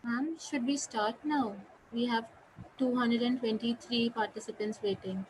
Ma'am, should we start now? We have 223 participants waiting.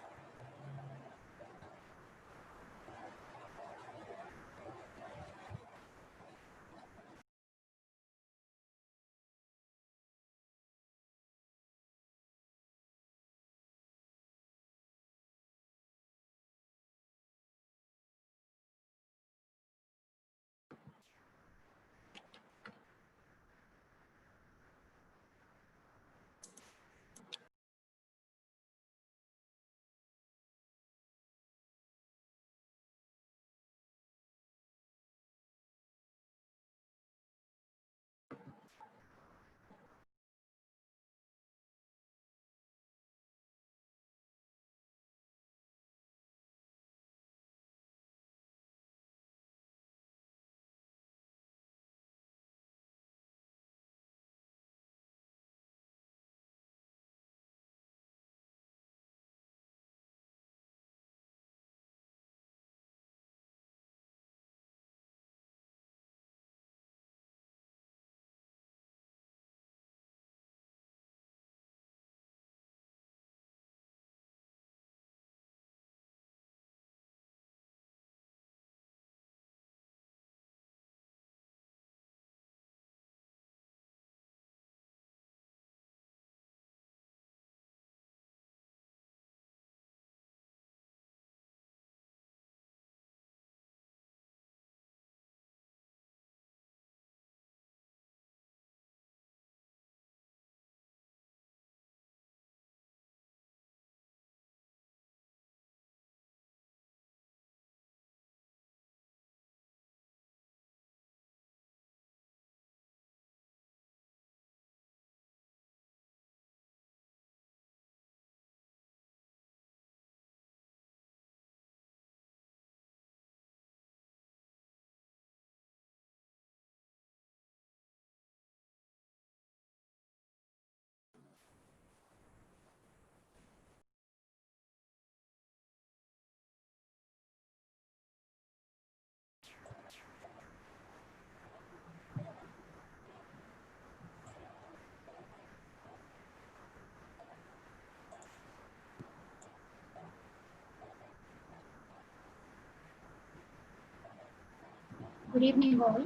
Good evening, all.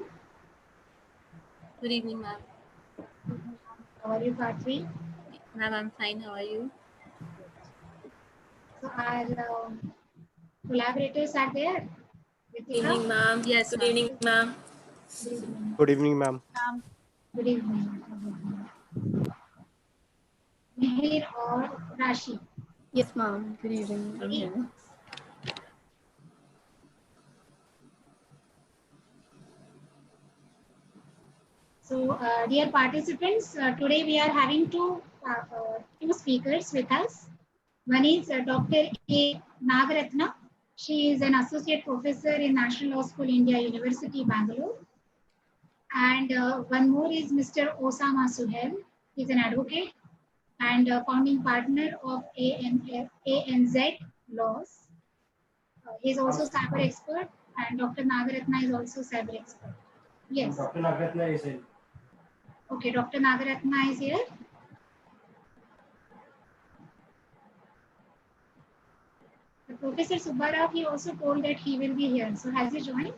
Good evening, ma'am. How are you, Katri? Ma'am, I'm fine. How are you? So, our collaborators are there. Good evening, ma'am. Yes, Good ma'am. evening, ma'am. Good evening. Good evening, ma'am. Good evening. Mihir or Rashi? Yes, ma'am. Good evening. I'm here. So, dear participants, today we are having two speakers with us. One is Dr. A. Nagaratna. She is an associate professor in National Law School, India University, Bangalore. And one more is Mr. Osama Suhail. He's an advocate and founding partner of ANZ Laws. He's also cyber expert, and Dr. Nagaratna is also cyber expert. Yes. Dr. Nagaratna is in. Okay, Dr. Nagaratna is here. Professor Subbarao, he also told that he will be here. So has he joined?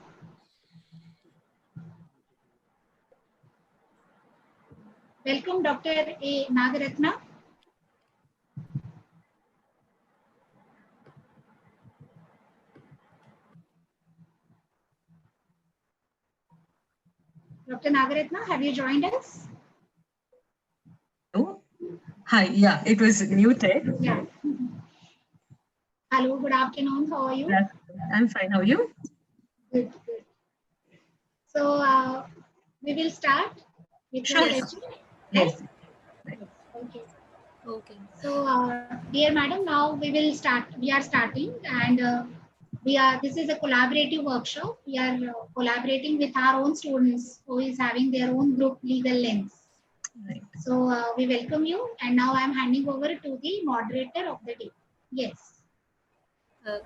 Welcome, Dr. A. Nagaratna. Dr. Nagaratna, have you joined us? Hello. Hi. Yeah, it was muted. Yeah. Hello, good afternoon. How are you? Yes, I'm fine. How are you? Good, good. So we will start with the Sure. session. Yes. Okay. Okay. So, dear madam, now we will start. We are starting, and this is a collaborative workshop. We are collaborating with our own students who is having their own group legal lens. Right. So we welcome you, and now I am handing over to the moderator of the day. Yes.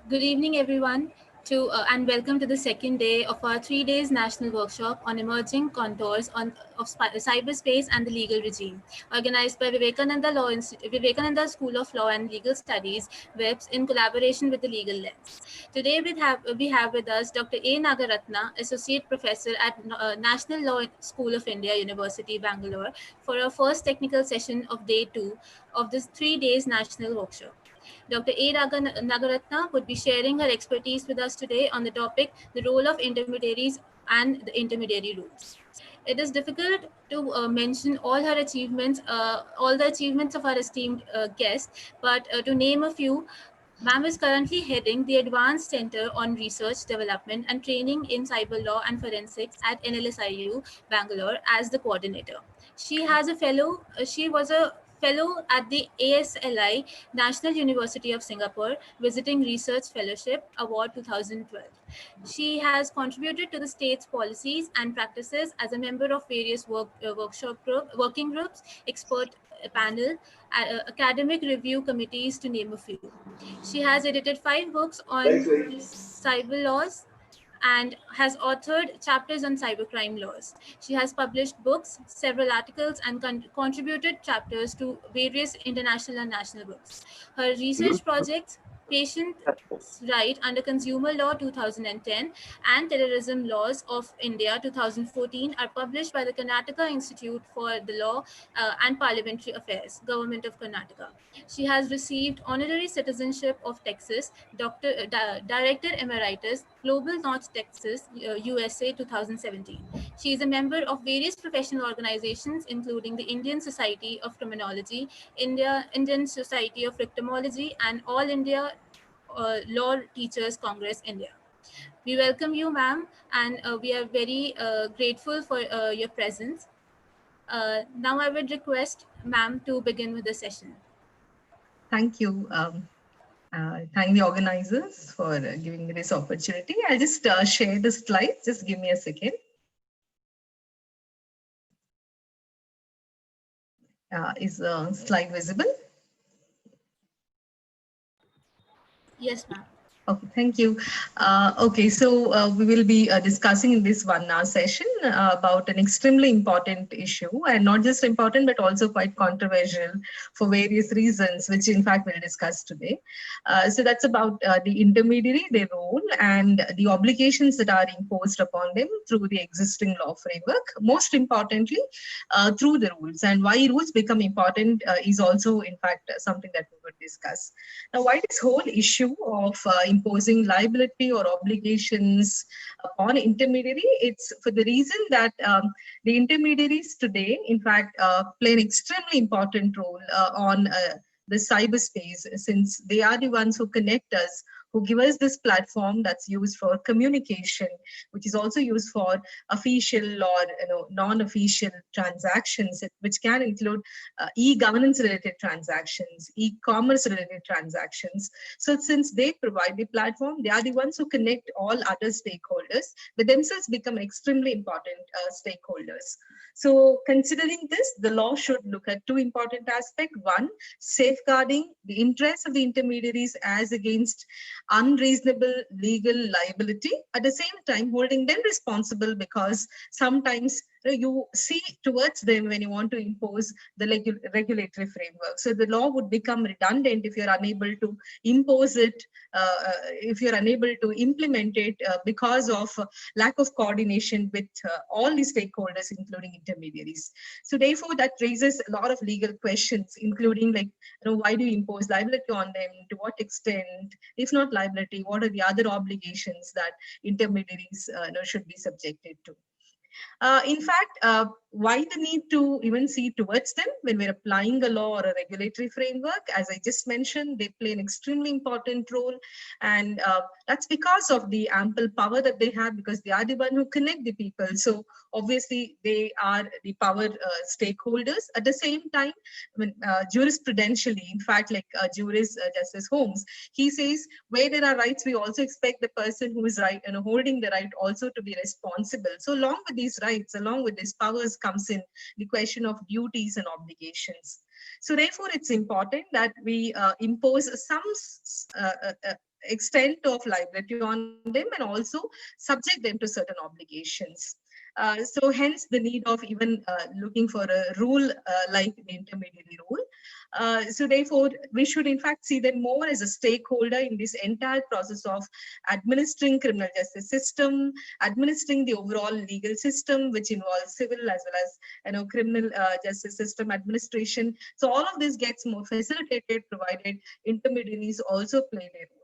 Good evening, everyone. And welcome to the second day of our 3 days national workshop on emerging contours of cyberspace and the legal regime, organized by Vivekananda School of Law and Legal Studies, WIPS, in collaboration with the Legal Lens. Today we have with us Dr. A. Nagaratna, Associate Professor at National Law School of India, University, Bangalore, for our first technical session of day 2 of this 3 days national workshop. Dr. A. Nagaratna would be sharing her expertise with us today on the topic, the role of intermediaries and the intermediary rules. It is difficult to mention all the achievements of our esteemed guest, but to name a few, Ma'am is currently heading the Advanced Center on Research, Development and Training in Cyber Law and Forensics at NLSIU, Bangalore, as the coordinator. She was a fellow at the ASLI, National University of Singapore, Visiting Research Fellowship Award 2012. She has contributed to the state's policies and practices as a member of various working groups, expert panel, academic review committees, to name a few. She has edited 5 books on cyber laws and has authored chapters on cybercrime laws. She has published books, several articles, and contributed chapters to various international and national books. Her research projects, Patient Right under Consumer Law 2010 and Terrorism Laws of India 2014, are published by the Karnataka Institute for the Law and Parliamentary Affairs, Government of Karnataka. She has received honorary citizenship of Texas, Director Emeritus, Global North Texas, USA 2017. She is a member of various professional organizations, including the Indian Society of Criminology, Indian Society of Victimology, and All India Law Teachers Congress, India. We welcome you, ma'am, and we are very grateful for your presence. Now I would request ma'am to begin with the session. Thank you. Thank the organizers for giving me this opportunity. I'll just share the slides. Just give me a second. Is the slide visible? Yes, ma'am. Okay, thank you. Okay, so we will be discussing in this 1 hour session about an extremely important issue, and not just important, but also quite controversial for various reasons, which in fact we'll discuss today. So that's about the intermediary, their role, and the obligations that are imposed upon them through the existing law framework. Most importantly, through the rules, and why rules become important is also in fact something that we would discuss. Now, why this whole issue of imposing liability or obligations upon intermediary? It's for the reason that the intermediaries today, in fact, play an extremely important role on the cyberspace, since they are the ones who connect us, who give us this platform that's used for communication, which is also used for official or non-official transactions, which can include e-governance related transactions, e-commerce related transactions. So since they provide the platform, they are the ones who connect all other stakeholders, but themselves become extremely important stakeholders. So considering this, the law should look at 2 important aspects. One, safeguarding the interests of the intermediaries as against unreasonable legal liability, at the same time holding them responsible, because sometimes you see towards them when you want to impose the regulatory framework. So the law would become redundant if you're unable to impose it, if you're unable to implement it because of lack of coordination with all the stakeholders, including intermediaries. So therefore, that raises a lot of legal questions, including like, why do you impose liability on them? To what extent? If not liability, what are the other obligations that intermediaries should be subjected to? In fact, why the need to even see towards them when we're applying a law or a regulatory framework? As I just mentioned, they play an extremely important role, and that's because of the ample power that they have, because they are the one who connect the people. So obviously, they are the power stakeholders. At the same time, jurisprudentially, in fact, like Justice Holmes, he says where there are rights, we also expect the person who is holding the right also to be responsible. So along with these rights, along with these powers, comes in the question of duties and obligations. So therefore, it's important that we impose some extent of liability on them and also subject them to certain obligations. So hence the need of even looking for a rule like the intermediary rule. So therefore, we should in fact see them more as a stakeholder in this entire process of administering criminal justice system, administering the overall legal system, which involves civil as well as criminal justice system administration. So all of this gets more facilitated provided intermediaries also play their role.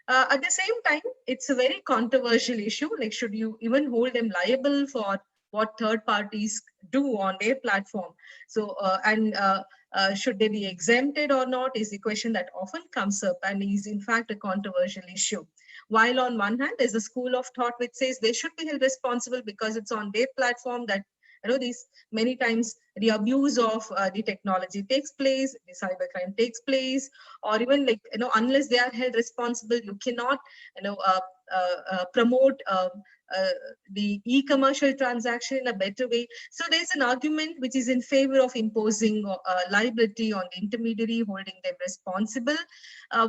At the same time, it's a very controversial issue. Like, should you even hold them liable for what third parties do on their platform? So, should they be exempted or not is the question that often comes up and is in fact a controversial issue. While on one hand, there's a school of thought which says they should be held responsible because it's on their platform that these many times the abuse of the technology takes place, the cybercrime takes place, or even like unless they are held responsible, you cannot promote the e-commercial transaction in a better way. So there's an argument which is in favor of imposing liability on the intermediary, holding them responsible,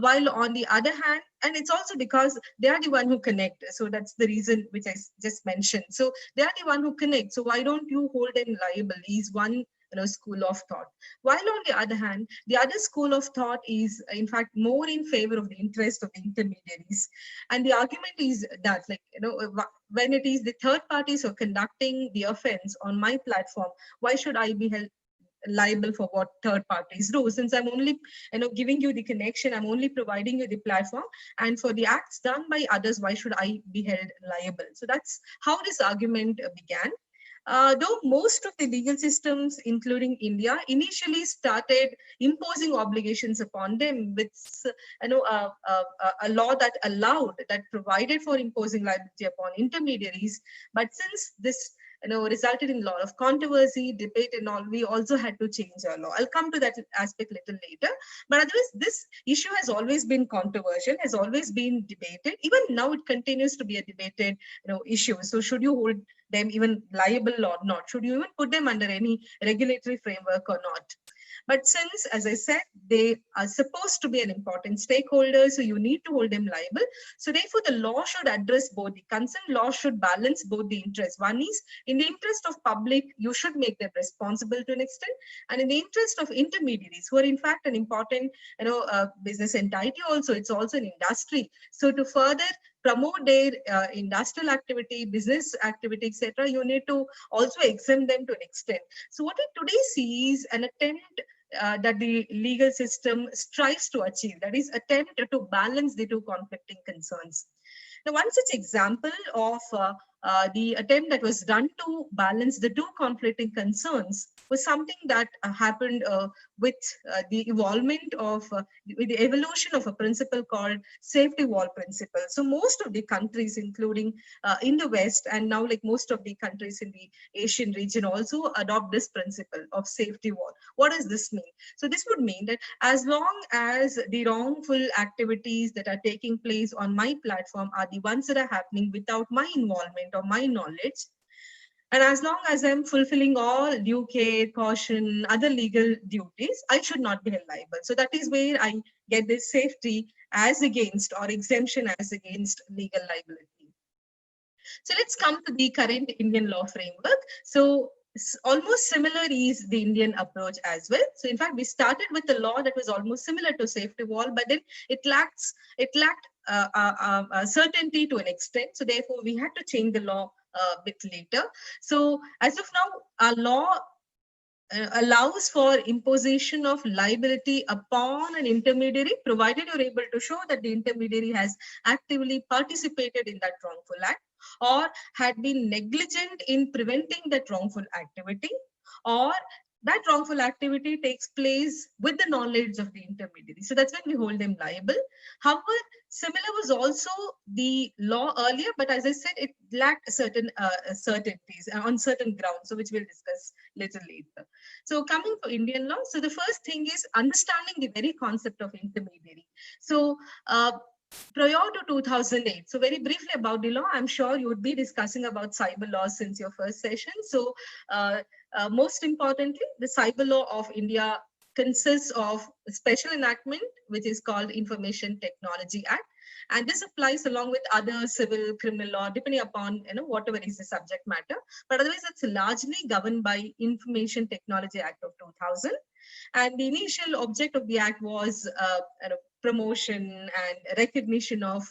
while on the other hand, and it's also because they are the one who connect. So that's the reason which I just mentioned. So they are the one who connect. So why don't you hold them liable is one school of thought. While on the other hand, the other school of thought is in fact more in favor of the interest of the intermediaries. And the argument is that when it is the third parties who are conducting the offense on my platform, why should I be held liable for what third parties do, since I'm only giving you the connection, I'm only providing you the platform, and for the acts done by others, why should I be held liable? So that's how this argument began. Though most of the legal systems, including India, initially started imposing obligations upon them with a law that allowed, that provided for imposing liability upon intermediaries. But since this resulted in a lot of controversy, debate and all, we also had to change our law. I'll come to that aspect little later. But otherwise, this issue has always been controversial, has always been debated. Even now, it continues to be a debated issue. So should you hold them even liable or not? Should you even put them under any regulatory framework or not? But since, as I said, they are supposed to be an important stakeholder, so you need to hold them liable. So therefore, the law should address both. The consent law should balance both the interests. One is, in the interest of public, you should make them responsible to an extent. And in the interest of intermediaries, who are in fact an important business entity also, it's also an industry. So to further promote their industrial activity, business activity, etc., you need to also exempt them to an extent. So what we today see is an attempt that the legal system strives to achieve, that is attempt to balance the two conflicting concerns. Now, one such example of the attempt that was done to balance the two conflicting concerns was something that happened with the evolvement of, with the evolution of a principle called safety wall principle. So most of the countries, including in the West, and now like most of the countries in the Asian region also adopt this principle of safety wall. What does this mean? So this would mean that as long as the wrongful activities that are taking place on my platform are the ones that are happening without my involvement or my knowledge, and as long as I'm fulfilling all due care, caution, other legal duties, I should not be held liable. So that is where I get this safety as against, or exemption as against, legal liability. So let's come to the current Indian law framework. So almost similar is the Indian approach as well. So in fact, we started with a law that was almost similar to safety wall, but then it lacked certainty to an extent. So therefore, we had to change the law a bit later. So as of now, our law allows for imposition of liability upon an intermediary, provided you're able to show that the intermediary has actively participated in that wrongful act, or had been negligent in preventing that wrongful activity, or that wrongful activity takes place with the knowledge of the intermediary. So that's when we hold them liable. However, similar was also the law earlier, but as I said, it lacked certain certainties on certain grounds, so which we'll discuss little later. So coming to Indian law, so the first thing is understanding the very concept of intermediary. So prior to 2008, so very briefly about the law, I'm sure you would be discussing about cyber law since your first session. So most importantly, the cyber law of India consists of a special enactment, which is called Information Technology Act. And this applies along with other civil, criminal law, depending upon whatever is the subject matter. But otherwise, it's largely governed by Information Technology Act of 2000. And the initial object of the act was promotion and recognition of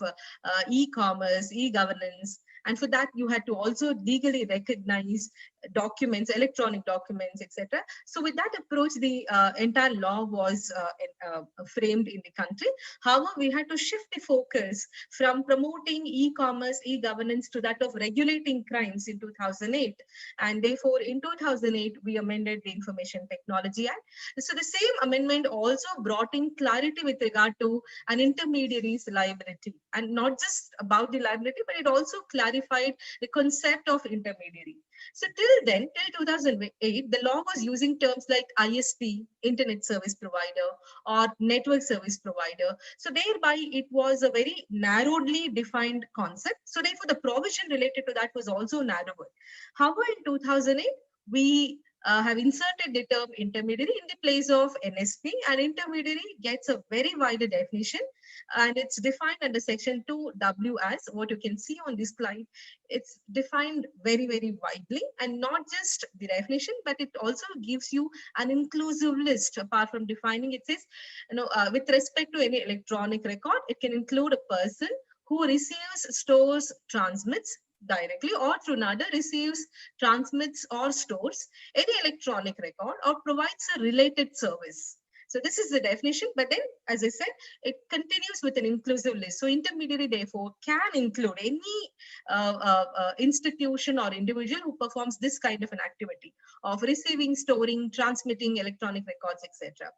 e-commerce, e-governance. And for that, you had to also legally recognize documents, electronic documents, etc. So with that approach, the entire law was framed in the country. However, we had to shift the focus from promoting e-commerce, e-governance to that of regulating crimes in 2008. And therefore, in 2008, we amended the Information Technology Act. So the same amendment also brought in clarity with regard to an intermediary's liability, and not just about the liability, but it also clarified the concept of intermediary. So till then, till 2008, the law was using terms like ISP, Internet Service Provider, or Network Service Provider. So thereby, it was a very narrowly defined concept. So therefore, the provision related to that was also narrower. However, in 2008, we have inserted the term intermediary in the place of NSP, and intermediary gets a very wide definition, and it's defined under section 2W as what you can see on this slide. It's defined very, very widely, and not just the definition, but it also gives you an inclusive list. Apart from defining, it says, with respect to any electronic record, it can include a person who receives, stores, transmits directly or through another, receives, transmits, or stores any electronic record or provides a related service. So this is the definition, but then, as I said, it continues with an inclusive list. So intermediary, therefore, can include any institution or individual who performs this kind of an activity of receiving, storing, transmitting electronic records, etc.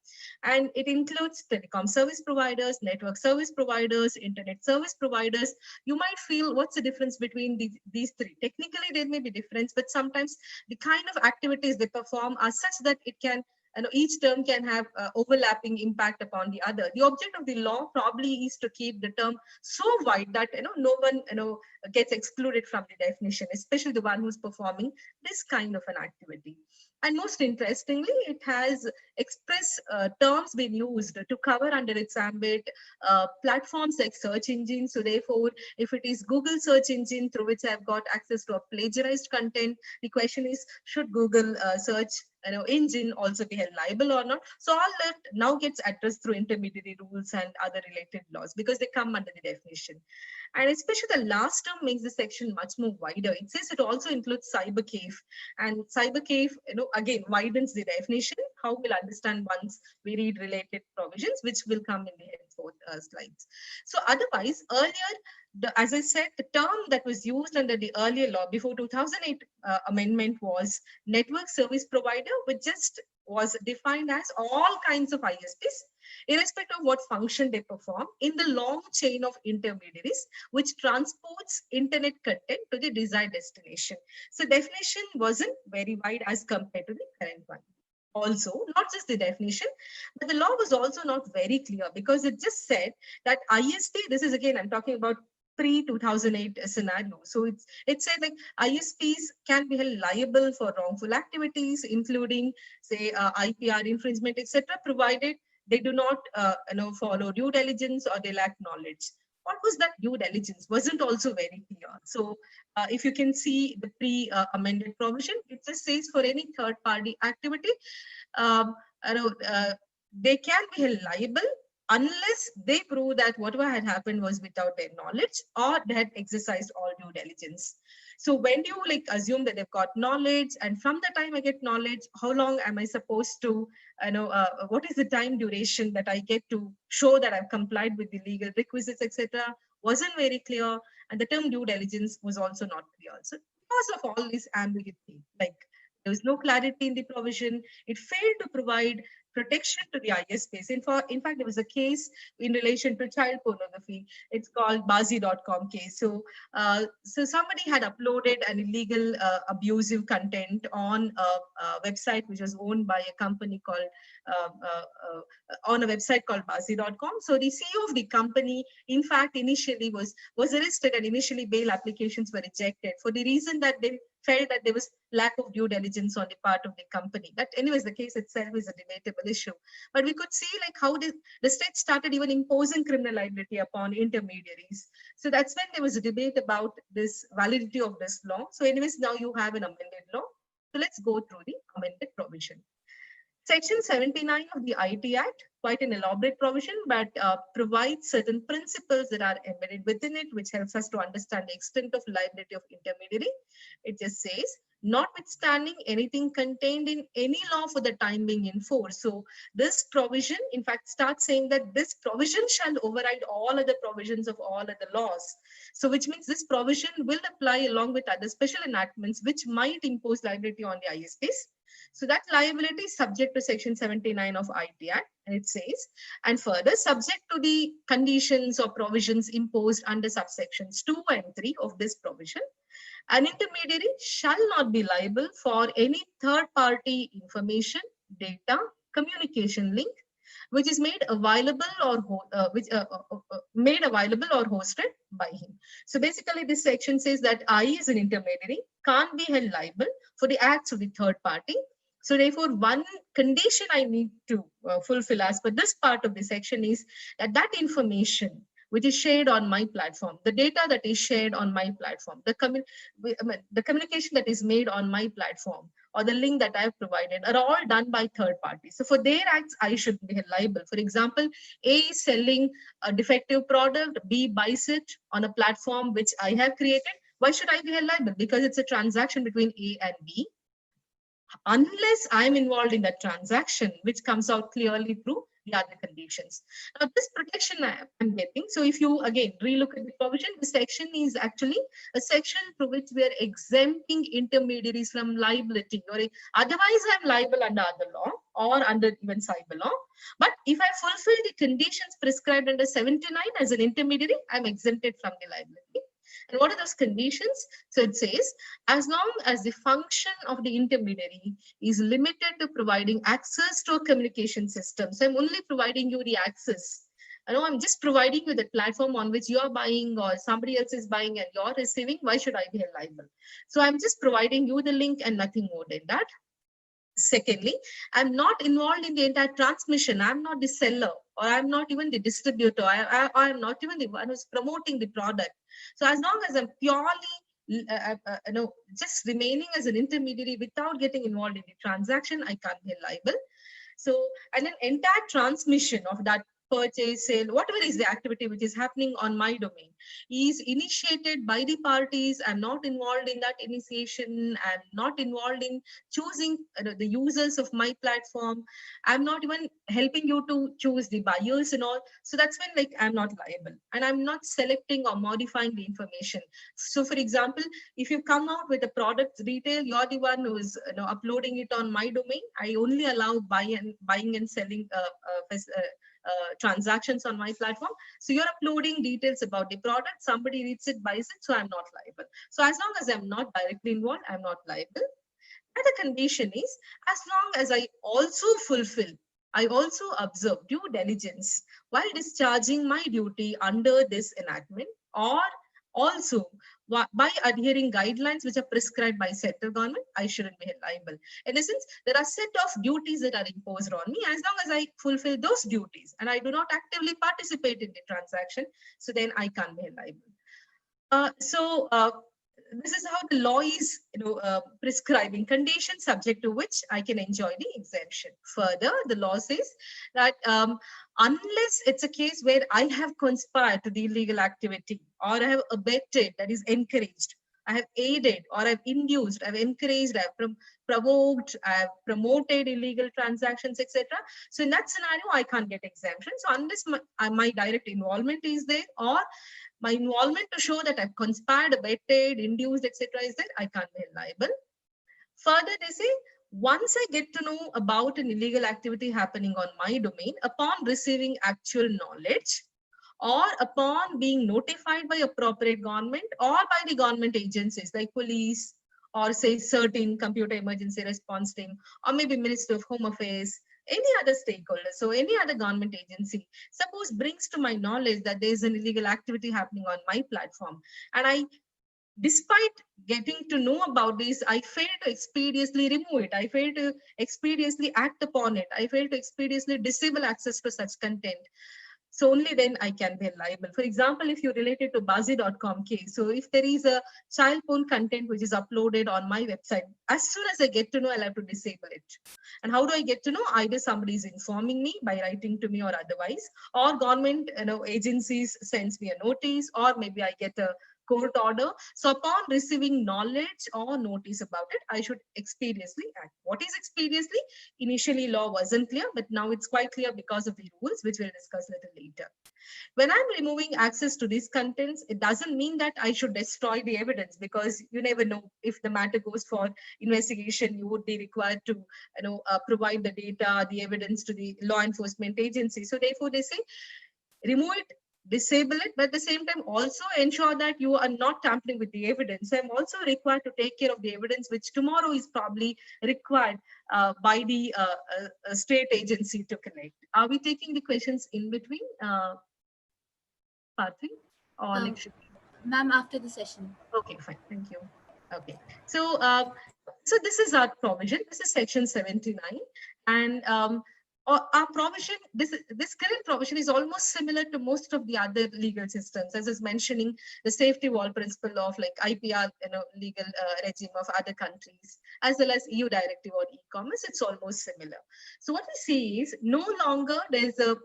And it includes telecom service providers, network service providers, internet service providers. You might feel, what's the difference between these three? Technically, there may be difference, but sometimes the kind of activities they perform are such that it can, each term can have overlapping impact upon the other. The object of the law probably is to keep the term so wide that no one gets excluded from the definition, especially the one who's performing this kind of an activity. And most interestingly, it has express terms been used to cover under its ambit platforms like search engines. So therefore, if it is Google search engine through which I've got access to a plagiarized content, the question is, should Google search engine also be held liable or not? So all that now gets addressed through intermediary rules and other related laws because they come under the definition. And especially the last term makes the section much more wider. It says it also includes cybercave, and cybercave, again, widens the definition. How we'll understand once we read related provisions, which will come in the henceforth slides. So otherwise, earlier, as I said, the term that was used under the earlier law before 2008 amendment was network service provider, which just was defined as all kinds of ISPs, irrespective of what function they perform in the long chain of intermediaries, which transports internet content to the desired destination. So definition wasn't very wide as compared to the current one. Also, not just the definition, but the law was also not very clear because it just said that ISP, this is again, I'm talking about pre-2008 scenario. So it said like ISPs can be held liable for wrongful activities, including say IPR infringement, etc., provided they do not follow due diligence or they lack knowledge. What was that due diligence? Wasn't also very clear. So if you can see the pre-amended provision, it just says for any third-party activity, they can be held liable unless they prove that whatever had happened was without their knowledge or they had exercised all due diligence. So when do you assume that they've got knowledge, and from the time I get knowledge, how long am I supposed to, what is the time duration that I get to show that I've complied with the legal requisites, etc., wasn't very clear, and the term due diligence was also not clear. So because of all this ambiguity, there was no clarity in the provision, it failed to provide protection to the ISPs. In fact, there was a case in relation to child pornography. It's called Bazi.com case. So somebody had uploaded an illegal abusive content on a website which was owned by a company called, on a website called Bazi.com. So the CEO of the company, in fact, initially was arrested, and initially bail applications were rejected for the reason that they felt that there was lack of due diligence on the part of the company. That anyways, the case itself is a debatable issue. But we could see like how the state started even imposing criminal liability upon intermediaries. So that's when there was a debate about this validity of this law. So anyways, now you have an amended law. So let's go through the amended provision. Section 79 of the IT Act, quite an elaborate provision, but provides certain principles that are embedded within it, which helps us to understand the extent of liability of intermediary. It just says, notwithstanding anything contained in any law for the time being in force. So this provision, in fact, starts saying that this provision shall override all other provisions of all other laws. So which means this provision will apply along with other special enactments which might impose liability on the ISPs. So that liability is subject to Section 79 of IT Act, and it says, and further subject to the conditions or provisions imposed under subsections 2 and 3 of this provision, an intermediary shall not be liable for any third-party information, data, communication link, which is made available or made available or hosted by him. So basically, this section says that I, as an intermediary, can't be held liable for the acts of the third party. So therefore, one condition I need to fulfill as per this part of the section is that that information which is shared on my platform, the data that is shared on my platform, the communication that is made on my platform, or the link that I have provided are all done by third parties. So for their acts, I should be liable. For example, A is selling a defective product, B buys it on a platform which I have created. Why should I be held liable? Because it's a transaction between A and B. Unless I'm involved in that transaction, which comes out clearly through the other conditions. Now, this protection I'm getting. So if you again relook at the provision, the section is actually a section through which we are exempting intermediaries from liability. Or otherwise, I'm liable under other law or under even cyber law. But if I fulfill the conditions prescribed under 79 as an intermediary, I'm exempted from the liability. And what are those conditions? So it says, as long as the function of the intermediary is limited to providing access to a communication system. So I'm only providing you the access. I'm just providing you the platform on which you're buying or somebody else is buying and you're receiving. Why should I be held liable? So I'm just providing you the link and nothing more than that. Secondly, I'm not involved in the entire transmission. I'm not the seller, or I'm not even the distributor. I'm not even the one who's promoting the product. So as long as I'm purely just remaining as an intermediary without getting involved in the transaction, I can't be liable. So, and an entire transmission of that purchase, sale, whatever is the activity which is happening on my domain is initiated by the parties. I'm not involved in that initiation. I'm not involved in choosing the users of my platform. I'm not even helping you to choose the buyers and all. So that's when like I'm not liable, and I'm not selecting or modifying the information. So for example, if you come out with a product retail, you're the one who's uploading it on my domain. I only allow buying and selling transactions on my platform. So you're uploading details about the product, somebody reads it, buys it, so I'm not liable. So as long as I'm not directly involved, I'm not liable. And the condition is, as long as I also observe due diligence while discharging my duty under this enactment, or also by adhering guidelines which are prescribed by central government, I shouldn't be held liable. In essence, there are set of duties that are imposed on me. As long as I fulfill those duties and I do not actively participate in the transaction, so then I can't be held liable. This is how the law is prescribing conditions subject to which I can enjoy the exemption. Further, the law says that unless it's a case where I have conspired to the illegal activity, or I have abetted, that is encouraged, I have aided, or I've induced, I've encouraged, I've provoked, I've promoted illegal transactions, etc. So in that scenario, I can't get exemption. So unless my direct involvement is there, or my involvement to show that I've conspired, abetted, induced, etc. is there, I can't be held liable. Further, they say, once I get to know about an illegal activity happening on my domain, upon receiving actual knowledge, or upon being notified by appropriate government or by the government agencies like police, or say certain computer emergency response team, or maybe Minister of Home Affairs, any other stakeholder, so any other government agency, suppose brings to my knowledge that there is an illegal activity happening on my platform, and I despite getting to know about this, I failed to expeditiously remove it. I failed to expeditiously act upon it. I failed to expeditiously disable access to such content. So only then I can be liable. For example, if you relate it to Bazi.com case, so if there is a child porn content which is uploaded on my website, as soon as I get to know, I'll have to disable it. And how do I get to know? Either somebody is informing me by writing to me or otherwise, or government agencies sends me a notice, or maybe I get a court order. So upon receiving knowledge or notice about it, I should expeditiously act. What is expeditiously? Initially, law wasn't clear, but now it's quite clear because of the rules, which we'll discuss a little later. When I'm removing access to these contents, it doesn't mean that I should destroy the evidence, because you never know if the matter goes for investigation, you would be required to provide the data, the evidence to the law enforcement agency. So therefore, they say remove it, disable it, but at the same time also ensure that you are not tampering with the evidence. I'm also required to take care of the evidence which tomorrow is probably required by the state agency to collect. Are we taking the questions in between, Parthy? Or next? Ma'am, after the session. Okay, fine. Thank you. Okay. So, so this is our provision. This is section 79. And our provision, this current provision is almost similar to most of the other legal systems, as is mentioning the safety wall principle of like IPR, legal regime of other countries, as well as EU directive on e-commerce. It's almost similar. So what we see is no longer there's a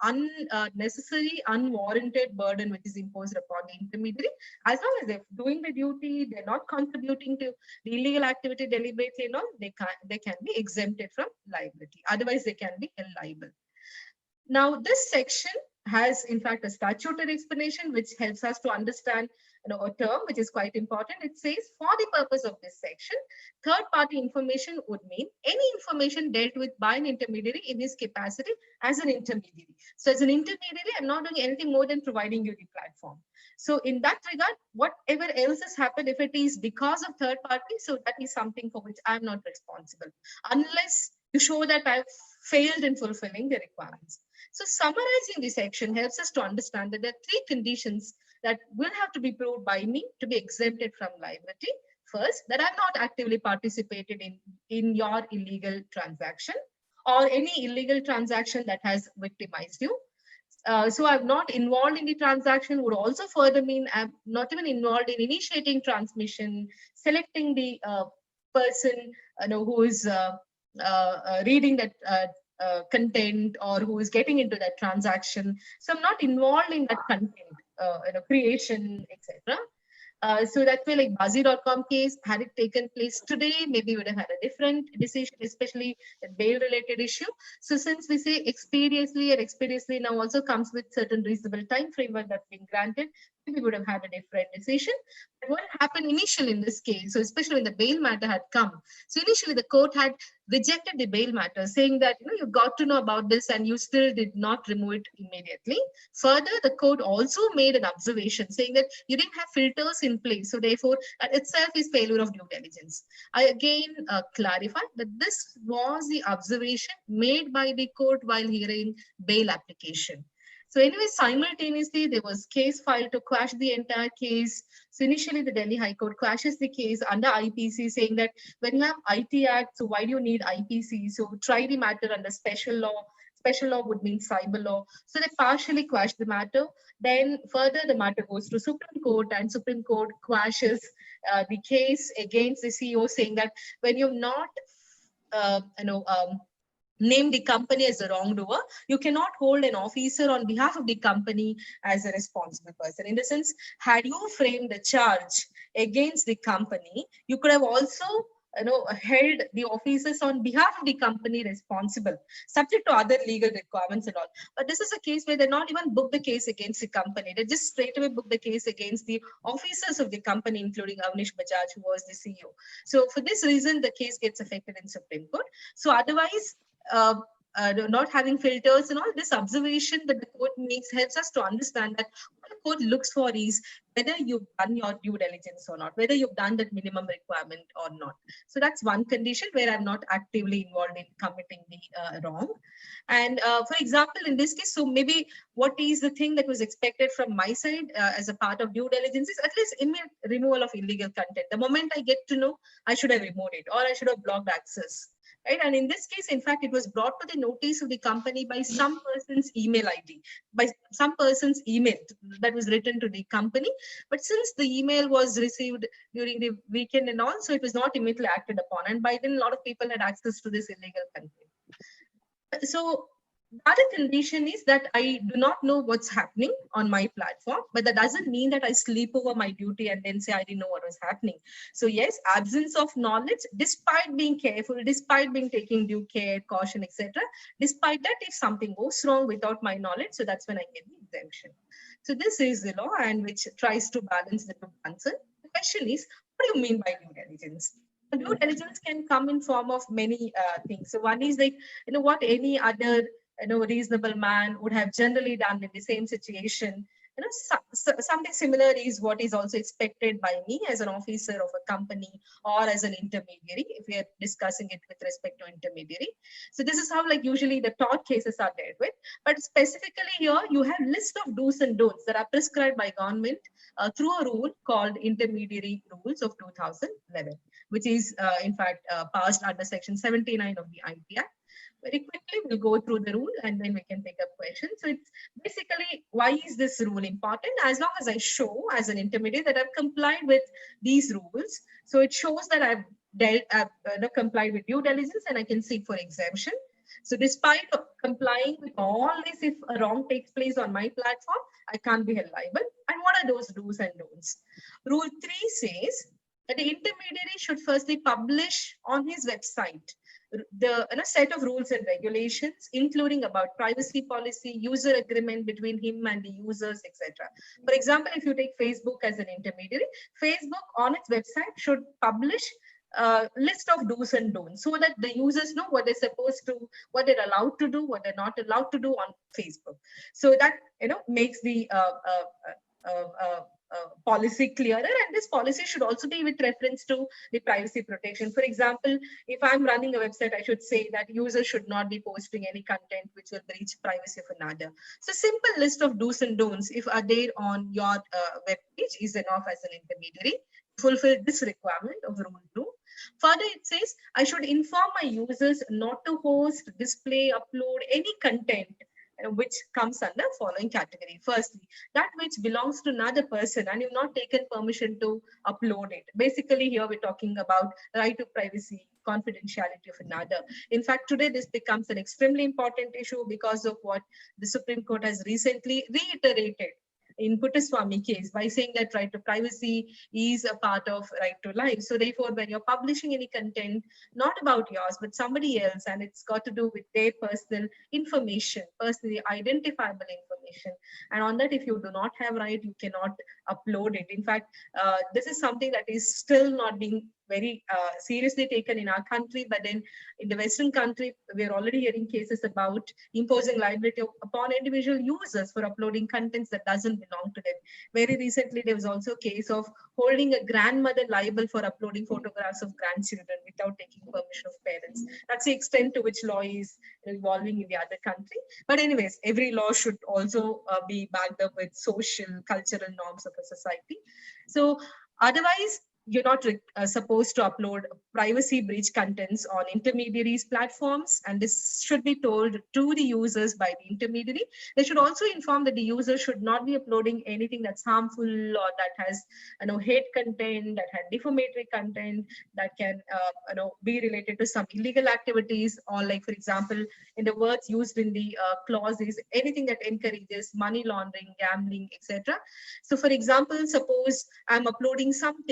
unnecessary, unwarranted burden which is imposed upon the intermediary. As long as they're doing the duty, they're not contributing to the illegal activity deliberately, they can be exempted from liability. Otherwise, they can be held liable. Now, this section has, in fact, a statutory explanation which helps us to understand a term which is quite important. It says, for the purpose of this section, third-party information would mean any information dealt with by an intermediary in his capacity as an intermediary. So as an intermediary, I'm not doing anything more than providing you the platform. So in that regard, whatever else has happened, if it is because of third party, so that is something for which I'm not responsible, unless you show that I've failed in fulfilling the requirements. So summarizing this section helps us to understand that there are three conditions that will have to be proved by me to be exempted from liability. First, that I've not actively participated in your illegal transaction or any illegal transaction that has victimized you. So I'm not involved in the transaction would also further mean I'm not even involved in initiating transmission, selecting the person who is reading that content or who is getting into that transaction. So I'm not involved in that content, creation, etc. So that way, like Bazi.com case, had it taken place today, maybe we would have had a different decision, especially the bail-related issue. So since we say expeditiously, and expeditiously now also comes with certain reasonable time framework that's been granted, we would have had a different decision. But what happened initially in this case, so especially when the bail matter had come, so initially the court had rejected the bail matter, saying that you got to know about this and you still did not remove it immediately. Further, the court also made an observation saying that you didn't have filters in place, so therefore that itself is failure of due diligence. I again clarify that this was the observation made by the court while hearing bail application. So anyway, simultaneously, there was case filed to quash the entire case. So initially, the Delhi High Court quashes the case under IPC, saying that when you have IT Act, so why do you need IPC? So try the matter under special law. Special law would mean cyber law. So they partially quash the matter. Then further, the matter goes to Supreme Court, and Supreme Court quashes the case against the CEO, saying that when you've not, name the company as a wrongdoer, you cannot hold an officer on behalf of the company as a responsible person. In the sense, had you framed the charge against the company, you could have also held the officers on behalf of the company responsible, subject to other legal requirements and all. But this is a case where they not even book the case against the company. They just straight away book the case against the officers of the company, including Avnish Bajaj, who was the CEO. So for this reason, the case gets affected in Supreme Court. So otherwise, not having filters and all this observation that the code makes helps us to understand that what the code looks for is whether you've done your due diligence or not, whether you've done that minimum requirement or not. So that's one condition where I'm not actively involved in committing the wrong. And for example, in this case, so maybe what is the thing that was expected from my side as a part of due diligence is at least immediate removal of illegal content. The moment I get to know, I should have removed it or I should have blocked access. Right. And in this case, in fact, it was brought to the notice of the company by some person's email ID, by some person's email that was written to the company. But since the email was received during the weekend and all, so it was not immediately acted upon. And by then, a lot of people had access to this illegal content. So the other condition is that I do not know what's happening on my platform, but that doesn't mean that I sleep over my duty and then say I didn't know what was happening. So yes, absence of knowledge, despite being careful, despite being taking due care, caution, etc. Despite that, if something goes wrong without my knowledge, so that's when I get the exemption. So this is the law, and which tries to balance the two concerns. The question is, what do you mean by due diligence? Due diligence can come in form of many things. So one is like, what any other reasonable man would have generally done in the same situation. Something similar is what is also expected by me as an officer of a company or as an intermediary, if we are discussing it with respect to intermediary. So this is how like usually the tort cases are dealt with. But specifically here, you have list of do's and don'ts that are prescribed by government through a rule called Intermediary Rules of 2011, which is in fact passed under Section 79 of the IT Act. Very quickly, we'll go through the rule and then we can take up questions. So it's basically, why is this rule important? As long as I show as an intermediate that I've complied with these rules, so it shows that I've complied with due diligence and I can seek for exemption. So despite complying with all this, if a wrong takes place on my platform, I can't be held liable. And what are those do's and don'ts? Rule 3 says that the intermediary should firstly publish on his website the set of rules and regulations, including about privacy policy, user agreement between him and the users, etc. For example, if you take Facebook as an intermediary, Facebook on its website should publish a list of do's and don'ts so that the users know what they're supposed to, what they're allowed to do, what they're not allowed to do on Facebook. So that makes the policy clearer, and this policy should also be with reference to the privacy protection. For example, if I'm running a website, I should say that users should not be posting any content which will breach privacy of another. So simple list of do's and don'ts, if are there on your web page, is enough as an intermediary to fulfill this requirement of rule 2. Further, it says I should inform my users not to host, display, upload any content which comes under following category. Firstly, that which belongs to another person and you've not taken permission to upload it. Basically, here we're talking about right to privacy, confidentiality of another. In fact, today this becomes an extremely important issue because of what the Supreme Court has recently reiterated in Puttaswamy case by saying that right to privacy is a part of right to life. So therefore, when you're publishing any content, not about yours, but somebody else, and it's got to do with their personal information, personally identifiable information. And on that, if you do not have right, you cannot upload it. In fact, this is something that is still not being very seriously taken in our country, but then in the Western country, we're already hearing cases about imposing liability upon individual users for uploading contents that doesn't belong to them. Very recently, there was also a case of holding a grandmother liable for uploading photographs of grandchildren without taking permission of parents. That's the extent to which law is evolving in the other country. But anyways, every law should also be backed up with social, cultural norms of a society. So otherwise, you're not supposed to upload privacy breach contents on intermediaries platforms, and this should be told to the users by the intermediary. They should also inform that the user should not be uploading anything that's harmful or that has hate content, that had defamatory content, that can be related to some illegal activities, or like, for example, in the words used in the clause is anything that encourages money laundering, gambling, etc. So for example, suppose I'm uploading some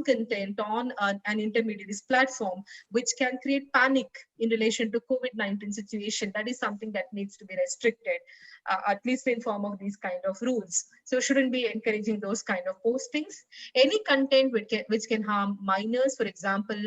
content on an intermediary's platform, which can create panic in relation to COVID-19 situation. That is something that needs to be restricted, at least in form of these kind of rules. So shouldn't be encouraging those kind of postings. Any content which can harm minors, for example,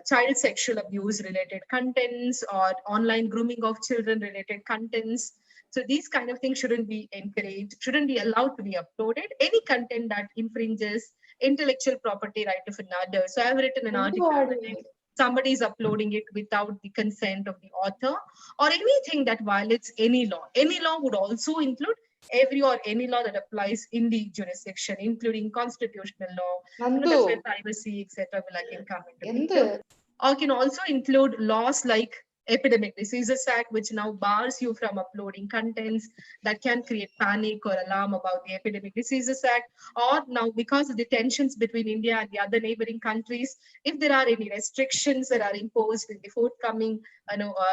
child sexual abuse related contents or online grooming of children related contents. So these kind of things shouldn't be encouraged, shouldn't be allowed to be uploaded. Any content that infringes intellectual property right of another. So I've written an article that if somebody is uploading it without the consent of the author, or anything that violates any law would also include every or any law that applies in the jurisdiction, including constitutional law, universal privacy, etc. will again come into picture. Or can also include laws like Epidemic Diseases Act, which now bars you from uploading contents that can create panic or alarm about the Epidemic Diseases Act. Or now, because of the tensions between India and the other neighboring countries, if there are any restrictions that are imposed in the forthcoming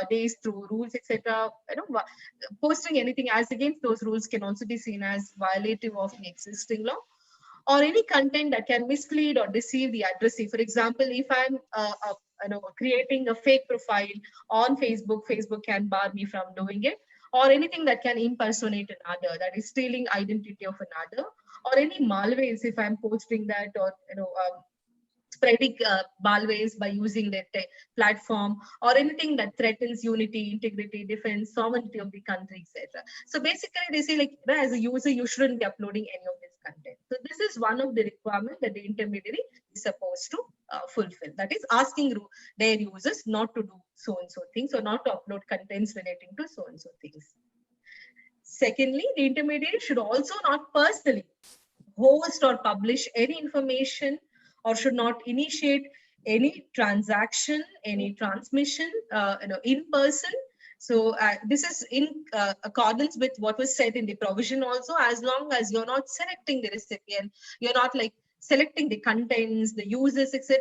days through rules, etc., posting anything as against those rules can also be seen as violative of the existing law. Or any content that can mislead or deceive the addressee. For example, if I'm creating a fake profile on Facebook, Facebook can bar me from doing it. Or anything that can impersonate another, that is stealing identity of another. Or any malwares, if I'm posting that, or spreading malwares by using that platform, or anything that threatens unity, integrity, defense, sovereignty of the country, etc. So basically, they say like as a user, you shouldn't be uploading any of this content. So this is one of the requirements that the intermediary is supposed to fulfill. That is asking their users not to do so and so things, or not to upload contents relating to so and so things. Secondly, the intermediary should also not personally host or publish any information, or should not initiate any transaction, any transmission, in person. So this is in accordance with what was said in the provision also, as long as you're not selecting the recipient, you're not like selecting the contents, the users, etc.,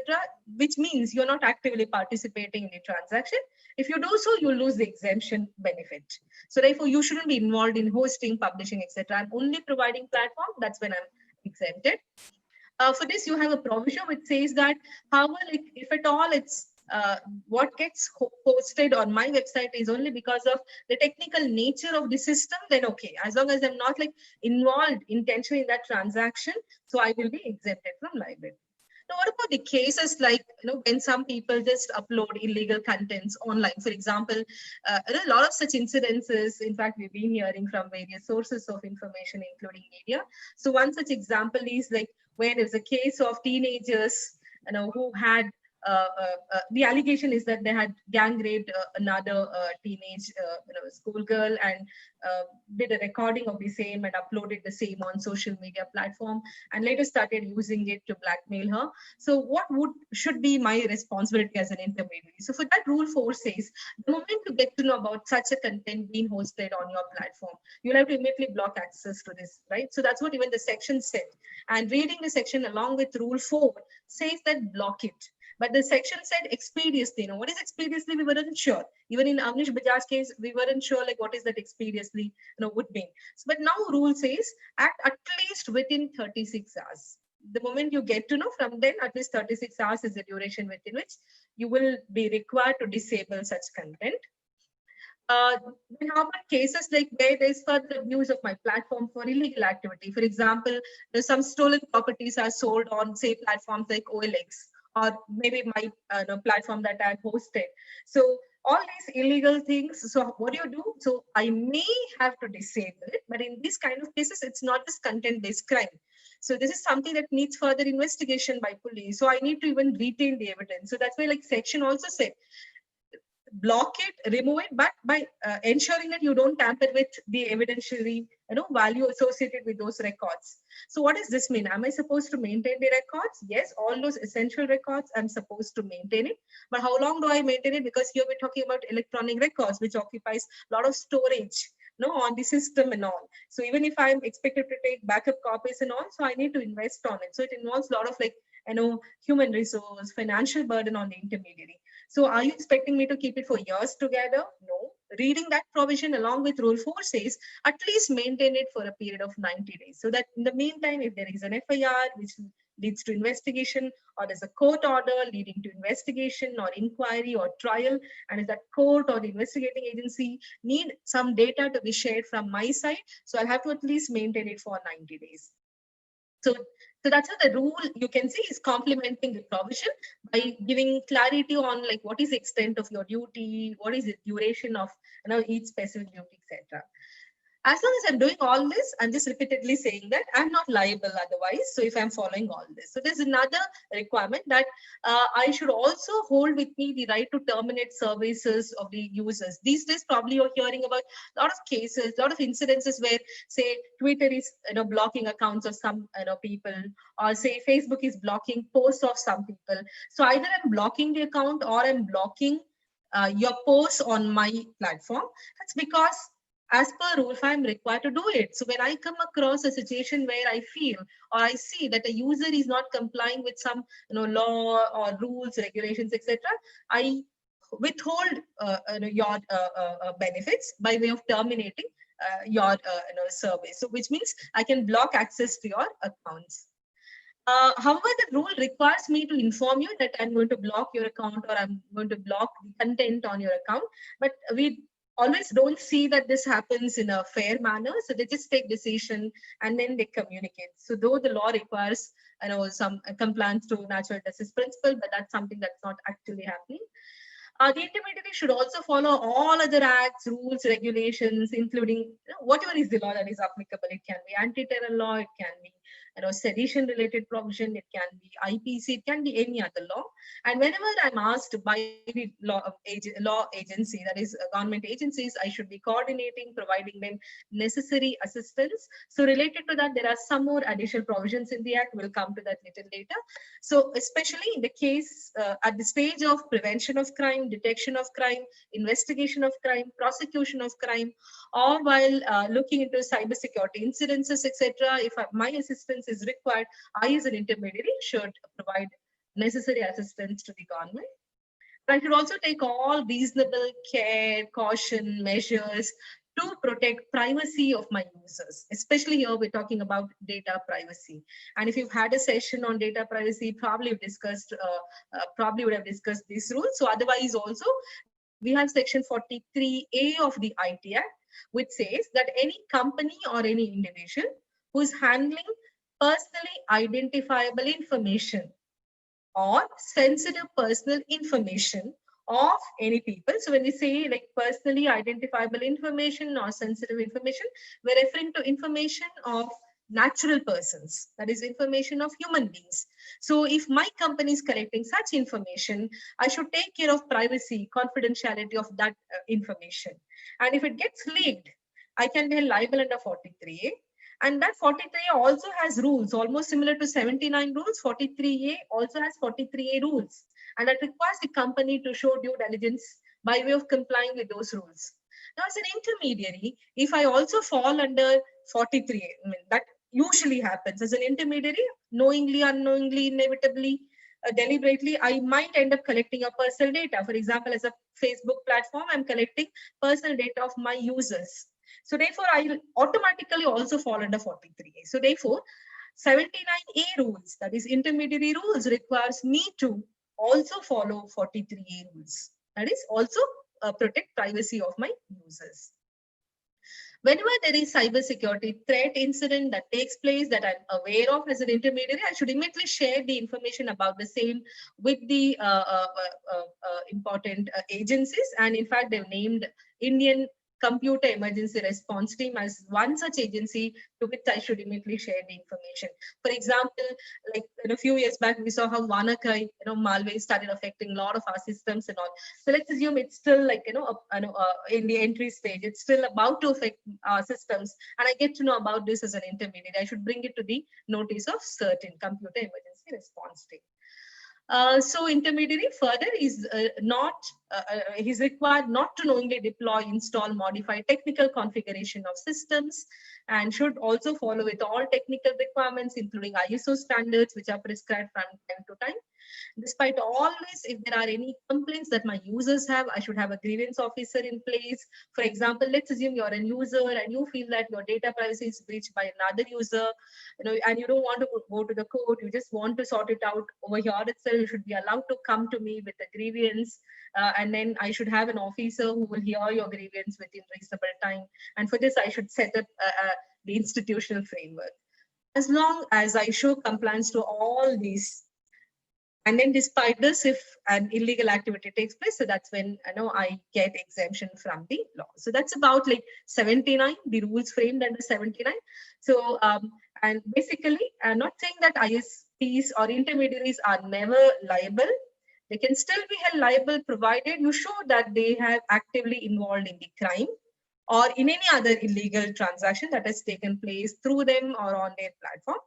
which means you're not actively participating in the transaction. If you do so, you'll lose the exemption benefit. So therefore, you shouldn't be involved in hosting, publishing, etc. I'm only providing platform. That's when I'm exempted. For this, you have a provision which says that, however, like if at all it's what gets posted on my website is only because of the technical nature of the system, then okay. As long as I'm not like involved intentionally in that transaction, so I will be exempted from liability. Now, what about the cases like, when some people just upload illegal contents online? For example, a lot of such incidences, in fact, we've been hearing from various sources of information, including media. So one such example is like where there's a case of teenagers, who had the allegation is that they had gang raped another teenage schoolgirl, and did a recording of the same and uploaded the same on social media platform, and later started using it to blackmail her. So what should be my responsibility as an intermediary? So for that, Rule 4 says the moment you get to know about such a content being hosted on your platform, you'll have to immediately block access to this, right? So that's what even the section said. And reading the section along with Rule 4 says that block it. But the section said expeditiously. What is expeditiously? We weren't sure. Even in Avnish Bajaj's case, we weren't sure like what is that expeditiously would mean. So, but now rule says act at least within 36 hours. The moment you get to know, from then at least 36 hours is the duration within which you will be required to disable such content. Then how about cases like where there's further abuse of my platform for illegal activity? For example, there's some stolen properties are sold on, say, platforms like OLX, or maybe my platform that I've hosted. So all these illegal things. So what do? So I may have to disable it, but in these kind of cases, it's not just content-based crime. So this is something that needs further investigation by police. So I need to even retain the evidence. So that's why like section also said, block it, remove it, but by ensuring that you don't tamper with the evidentiary value associated with those records. So what does this mean? Am I supposed to maintain the records? Yes, all those essential records, I'm supposed to maintain it. But how long do I maintain it? Because here we're talking about electronic records, which occupies a lot of storage on the system and all. So even if I'm expected to take backup copies and all, so I need to invest on it. So it involves a lot of like, human resource, financial burden on the intermediary. So are you expecting me to keep it for years together? No. Reading that provision along with Rule 4 says at least maintain it for a period of 90 days. So that in the meantime, if there is an FIR which leads to investigation, or there's a court order leading to investigation or inquiry or trial, and if that court or the investigating agency need some data to be shared from my side, so I'll have to at least maintain it for 90 days. So So that's how the rule, you can see, is complementing the provision by giving clarity on like what is the extent of your duty, what is the duration of each specific duty, etc. As long as I'm doing all this, I'm just repeatedly saying that I'm not liable otherwise. So if I'm following all this, so there's another requirement that I should also hold with me the right to terminate services of the users. These days, probably you're hearing about a lot of cases, a lot of incidences where, say, Twitter is blocking accounts of some people, or say Facebook is blocking posts of some people. So either I'm blocking the account or I'm blocking your posts on my platform. That's because as per rule, I'm required to do it. So when I come across a situation where I feel or I see that a user is not complying with some law or rules, regulations, etc., I withhold your benefits by way of terminating your service. So which means I can block access to your accounts. However, the rule requires me to inform you that I'm going to block your account or I'm going to block the content on your account. But we always don't see that this happens in a fair manner. So they just take decision and then they communicate. So though the law requires some compliance to natural justice principle, but that's something that's not actually happening. The intermediary should also follow all other acts, rules, regulations, including whatever is the law that is applicable. It can be anti-terror law, it can be sedition-related provision, it can be IPC, it can be any other law. And whenever I'm asked by the law agency, that is government agencies, I should be coordinating, providing them necessary assistance. So related to that, there are some more additional provisions in the Act. We'll come to that little later. So especially in the case at the stage of prevention of crime, detection of crime, investigation of crime, prosecution of crime, or while looking into cybersecurity incidences, etc., if my assistance is required, I as an intermediary should provide necessary assistance to the government. But I should also take all reasonable care, caution, measures to protect privacy of my users. Especially here, we're talking about data privacy. And if you've had a session on data privacy, probably would have discussed these rules. So otherwise also, we have section 43A of the IT Act, which says that any company or any individual who's handling personally identifiable information or sensitive personal information of any people. So when we say like personally identifiable information or sensitive information, we're referring to information of natural persons, that is information of human beings. So if my company is collecting such information, I should take care of privacy, confidentiality of that information. And if it gets leaked, I can be liable under 43A. And that 43A also has rules, almost similar to 79 rules. 43A also has 43A rules. And that requires the company to show due diligence by way of complying with those rules. Now, as an intermediary, if I also fall under 43A, that usually happens. As an intermediary, knowingly, unknowingly, inevitably, deliberately, I might end up collecting a personal data. For example, as a Facebook platform, I'm collecting personal data of my users. So therefore, I will automatically also fall under 43A. So therefore, 79A rules, that is intermediary rules, requires me to also follow 43A rules. That is also protect privacy of my users. Whenever there is cybersecurity threat incident that takes place that I'm aware of as an intermediary, I should immediately share the information about the same with the important agencies. And in fact, they've named Indian Computer Emergency Response Team as one such agency to which I should immediately share the information. For example, like a few years back, we saw how WannaCry, malware started affecting a lot of our systems and all. So let's assume it's still like in the entry stage, it's still about to affect our systems, and I get to know about this as an intermediate. I should bring it to the notice of certain Computer Emergency Response Team. So intermediary further is he's required not to knowingly deploy, install, modify technical configuration of systems, and should also follow with all technical requirements, including ISO standards, which are prescribed from time to time. Despite all this, if there are any complaints that my users have, I should have a grievance officer in place. For example, let's assume you're a user and you feel that your data privacy is breached by another user, and you don't want to go to the court, you just want to sort it out over here itself. You should be allowed to come to me with a grievance, and then I should have an officer who will hear your grievance within reasonable time. And for this, I should set up the institutional framework. as long as I show compliance to all these. And then despite this, if an illegal activity takes place, so that's when I get exemption from the law. So that's about like 79, the rules framed under 79. So and basically, I'm not saying that ISPs or intermediaries are never liable. They can still be held liable provided you show that they have actively involved in the crime or in any other illegal transaction that has taken place through them or on their platform.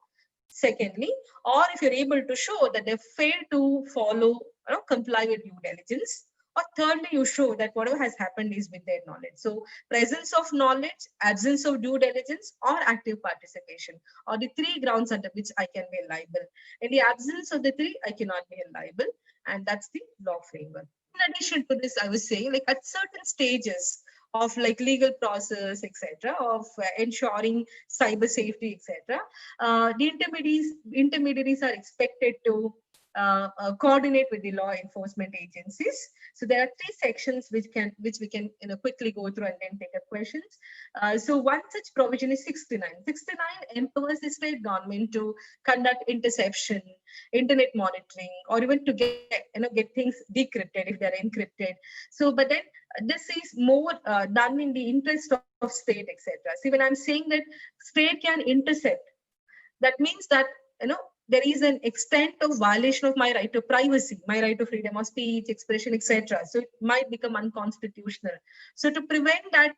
Secondly, or if you're able to show that they failed to follow, comply with due diligence. Or thirdly, you show that whatever has happened is with their knowledge. So presence of knowledge, absence of due diligence, or active participation are the three grounds under which I can be liable. In the absence of the three, I cannot be liable. And that's the law framework. In addition to this, I would say like at certain stages of like legal process, etc., of ensuring cyber safety, etc., the intermediaries are expected to coordinate with the law enforcement agencies. So there are three sections which we can quickly go through and then take up questions. So one such provision is 69. 69 empowers the state government to conduct interception, internet monitoring, or even to get things decrypted if they're encrypted. So, but then this is more done in the interest of state, etc. See, when I'm saying that state can intercept, that means that there is an extent of violation of my right to privacy, my right to freedom of speech, expression, etc. So it might become unconstitutional. So to prevent that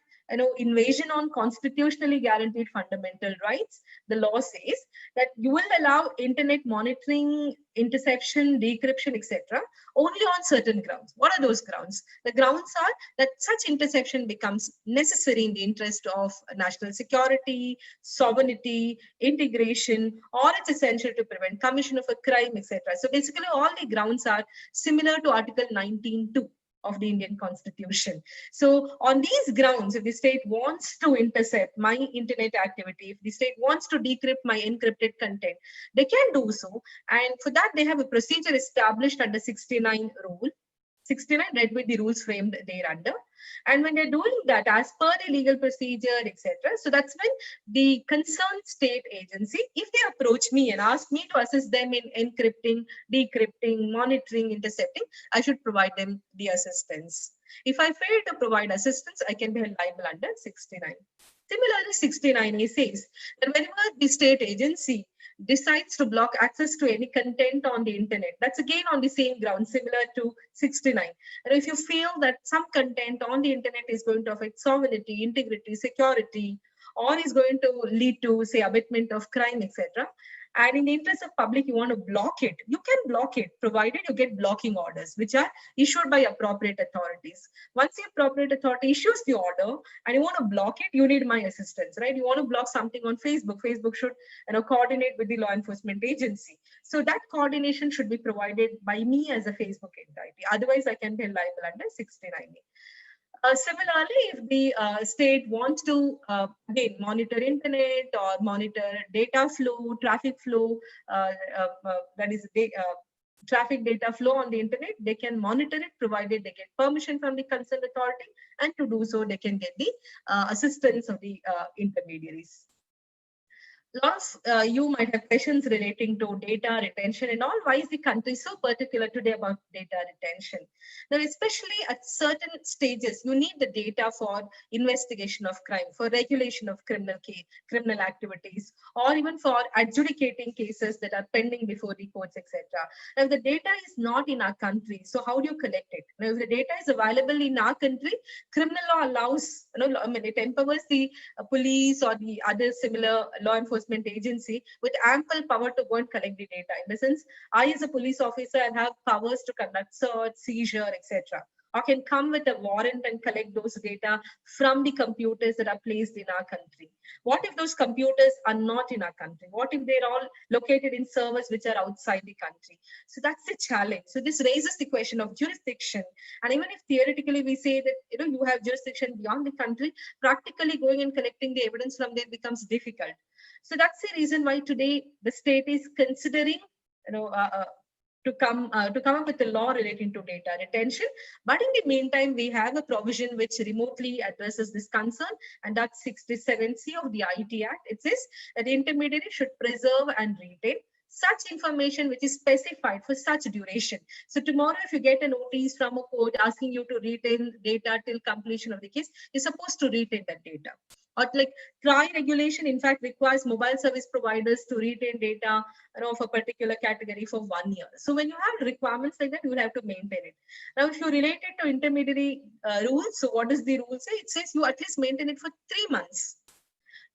invasion on constitutionally guaranteed fundamental rights, the law says that you will allow internet monitoring, interception, decryption, etc. only on certain grounds. What are those grounds? The grounds are that such interception becomes necessary in the interest of national security, sovereignty, integration, or it's essential to prevent commission of a crime, etc. So basically all the grounds are similar to Article 19(2) of the Indian Constitution. So on these grounds, if the state wants to intercept my internet activity, if the state wants to decrypt my encrypted content, they can do so. And for that, they have a procedure established under 69 rule. 69 read with the rules framed thereunder. And when they're doing that as per the legal procedure, etc., so that's when the concerned state agency, if they approach me and ask me to assist them in encrypting, decrypting, monitoring, intercepting, I should provide them the assistance. If I fail to provide assistance, I can be held liable under 69. Similarly, 69A says that whenever the state agency decides to block access to any content on the internet, that's again on the same ground, similar to 69. And if you feel that some content on the internet is going to affect sovereignty, integrity, security, or is going to lead to, say, abatement of crime, etc., and in the interest of public, you want to block it, you can block it, provided you get blocking orders, which are issued by appropriate authorities. Once the appropriate authority issues the order and you want to block it, you need my assistance, right? You want to block something on Facebook. Facebook should coordinate with the law enforcement agency. So that coordination should be provided by me as a Facebook entity. Otherwise, I can be liable under 69A. Similarly, if the state wants to again monitor internet or monitor data flow, traffic flow, that is traffic data flow on the internet, they can monitor it provided they get permission from the concerned authority, and to do so, they can get the assistance of the intermediaries. A lot of you might have questions relating to data retention and all. Why is the country so particular today about data retention? Now, especially at certain stages, you need the data for investigation of crime, for regulation of criminal activities, or even for adjudicating cases that are pending before the courts, etc. Now, the data is not in our country, so how do you collect it? Now, if the data is available in our country, criminal law allows, it empowers the police or the other similar law enforcement agency with ample power to go and collect the data. In the sense, I as a police officer have powers to conduct search, seizure, etc. Or can come with a warrant and collect those data from the computers that are placed in our country. What if those computers are not in our country? What if they're all located in servers which are outside the country? So that's the challenge. So this raises the question of jurisdiction. And even if theoretically we say that you have jurisdiction beyond the country, practically going and collecting the evidence from there becomes difficult. So that's the reason why today the state is considering to come up with a law relating to data retention. But in the meantime, we have a provision which remotely addresses this concern, and that's 67C of the IT Act. It says that the intermediary should preserve and retain such information which is specified for such duration. So tomorrow, if you get a notice from a court asking you to retain data till completion of the case, you're supposed to retain that data. Or like CRI regulation, in fact, requires mobile service providers to retain data, of a particular category for 1 year. So when you have requirements like that, you will have to maintain it. Now, if you relate it to intermediary rules, so what does the rule say? It says you at least maintain it for 3 months.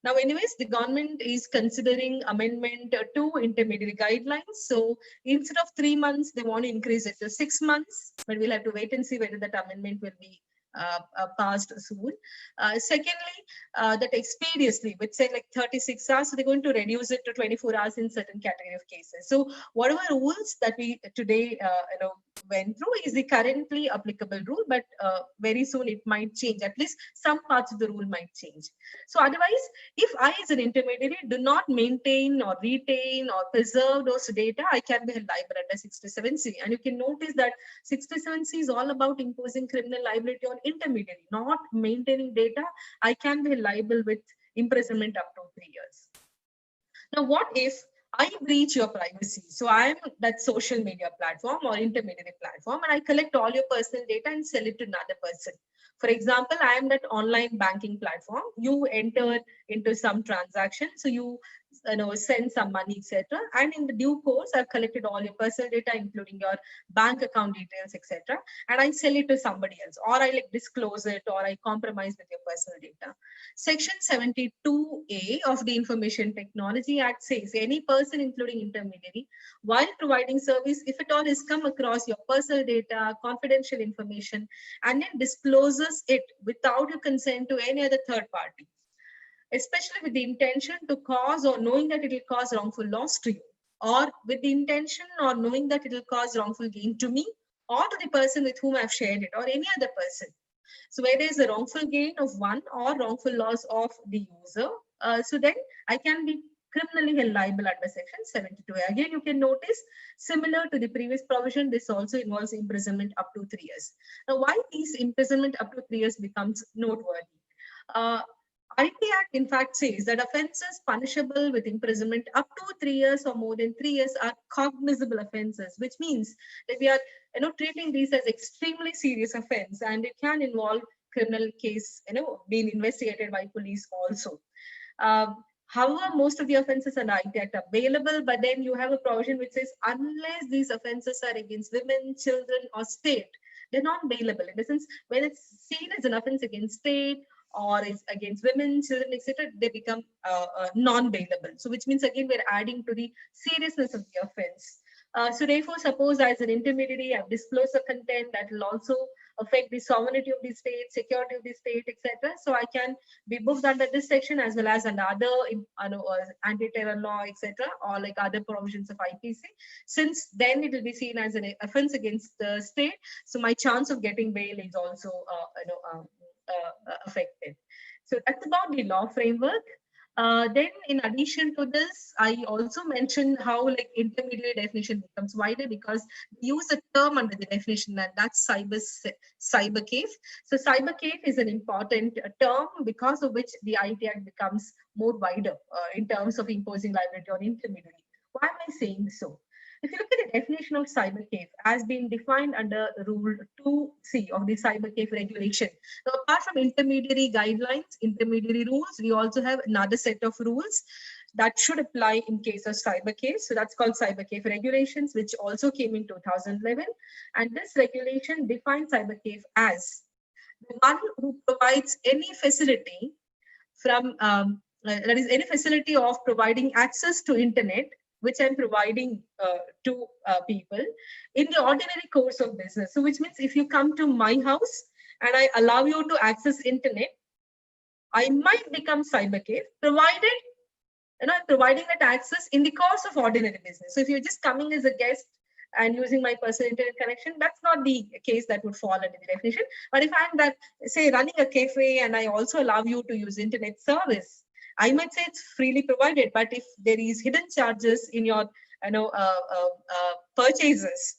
Now, anyways, the government is considering amendment to intermediary guidelines. So instead of 3 months, they want to increase it to 6 months, but we'll have to wait and see whether that amendment will be passed soon. Secondly, that expeditiously, which say like 36 hours, so they're going to reduce it to 24 hours in certain category of cases. So whatever rules that we today went through is the currently applicable rule, but very soon it might change. At least some parts of the rule might change. So otherwise, if I as an intermediary do not maintain or retain or preserve those data, I can be held liable under 67C. And you can notice that 67C is all about imposing criminal liability on intermediary, not maintaining data. I can be liable with imprisonment up to 3 years. Now, what if I breach your privacy? So I'm that social media platform or intermediary platform, and I collect all your personal data and sell it to another person. For example, I am that online banking platform. You enter into some transaction, so you send some money, etc. And in the due course, I've collected all your personal data, including your bank account details, etc. And I sell it to somebody else, or I like disclose it, or I compromise with your personal data. Section 72A of the Information Technology Act says any person, including intermediary, while providing service, if at all is come across your personal data, confidential information, and then discloses it without your consent to any other third party, especially with the intention to cause or knowing that it will cause wrongful loss to you, or with the intention or knowing that it will cause wrongful gain to me or to the person with whom I've shared it, or any other person. So where there is a wrongful gain of one or wrongful loss of the user, so then I can be criminally held liable under section 72. Again, you can notice, similar to the previous provision, this also involves imprisonment up to 3 years. Now, why these imprisonment up to 3 years becomes noteworthy? IT Act, in fact, says that offences punishable with imprisonment up to 3 years or more than 3 years are cognizable offences, which means that we are treating these as extremely serious offence, and it can involve criminal case being investigated by police also. However, most of the offences are IT Act available, but then you have a provision which says unless these offences are against women, children, or state, they're not bailable. In the sense, when it's seen as an offence against state or is against women, children, etc., they become non-bailable. So which means, again, we're adding to the seriousness of the offense. So therefore, suppose as an intermediary, I've disclosed a content that will also affect the sovereignty of the state, security of the state, etc. So I can be booked under this section as well as under other anti-terror law, etc., or like other provisions of IPC. Since then it will be seen as an offense against the state, so my chance of getting bail is also affected. So that's about the law framework. Then in addition to this, I also mentioned how like intermediary definition becomes wider because we use a term under the definition, and that's cyber case. So cyber case is an important term because of which the IT Act becomes more wider in terms of imposing liability on intermediary. Why am I saying so? If you look at the definition of cyber case as being defined under Rule 2C of the cyber case regulation. Now, apart from intermediary guidelines, intermediary rules, we also have another set of rules that should apply in case of cyber case. So that's called cyber case regulations, which also came in 2011. And this regulation defines cyber case as the one who provides any facility from that is any facility of providing access to internet, which I'm providing to people in the ordinary course of business. So which means if you come to my house and I allow you to access internet, I might become cyber case, provided I'm providing that access in the course of ordinary business. So if you're just coming as a guest and using my personal internet connection, that's not the case that would fall under the definition. But if I'm that, say, running a cafe and I also allow you to use internet service, I might say it's freely provided, but if there is hidden charges in your purchases,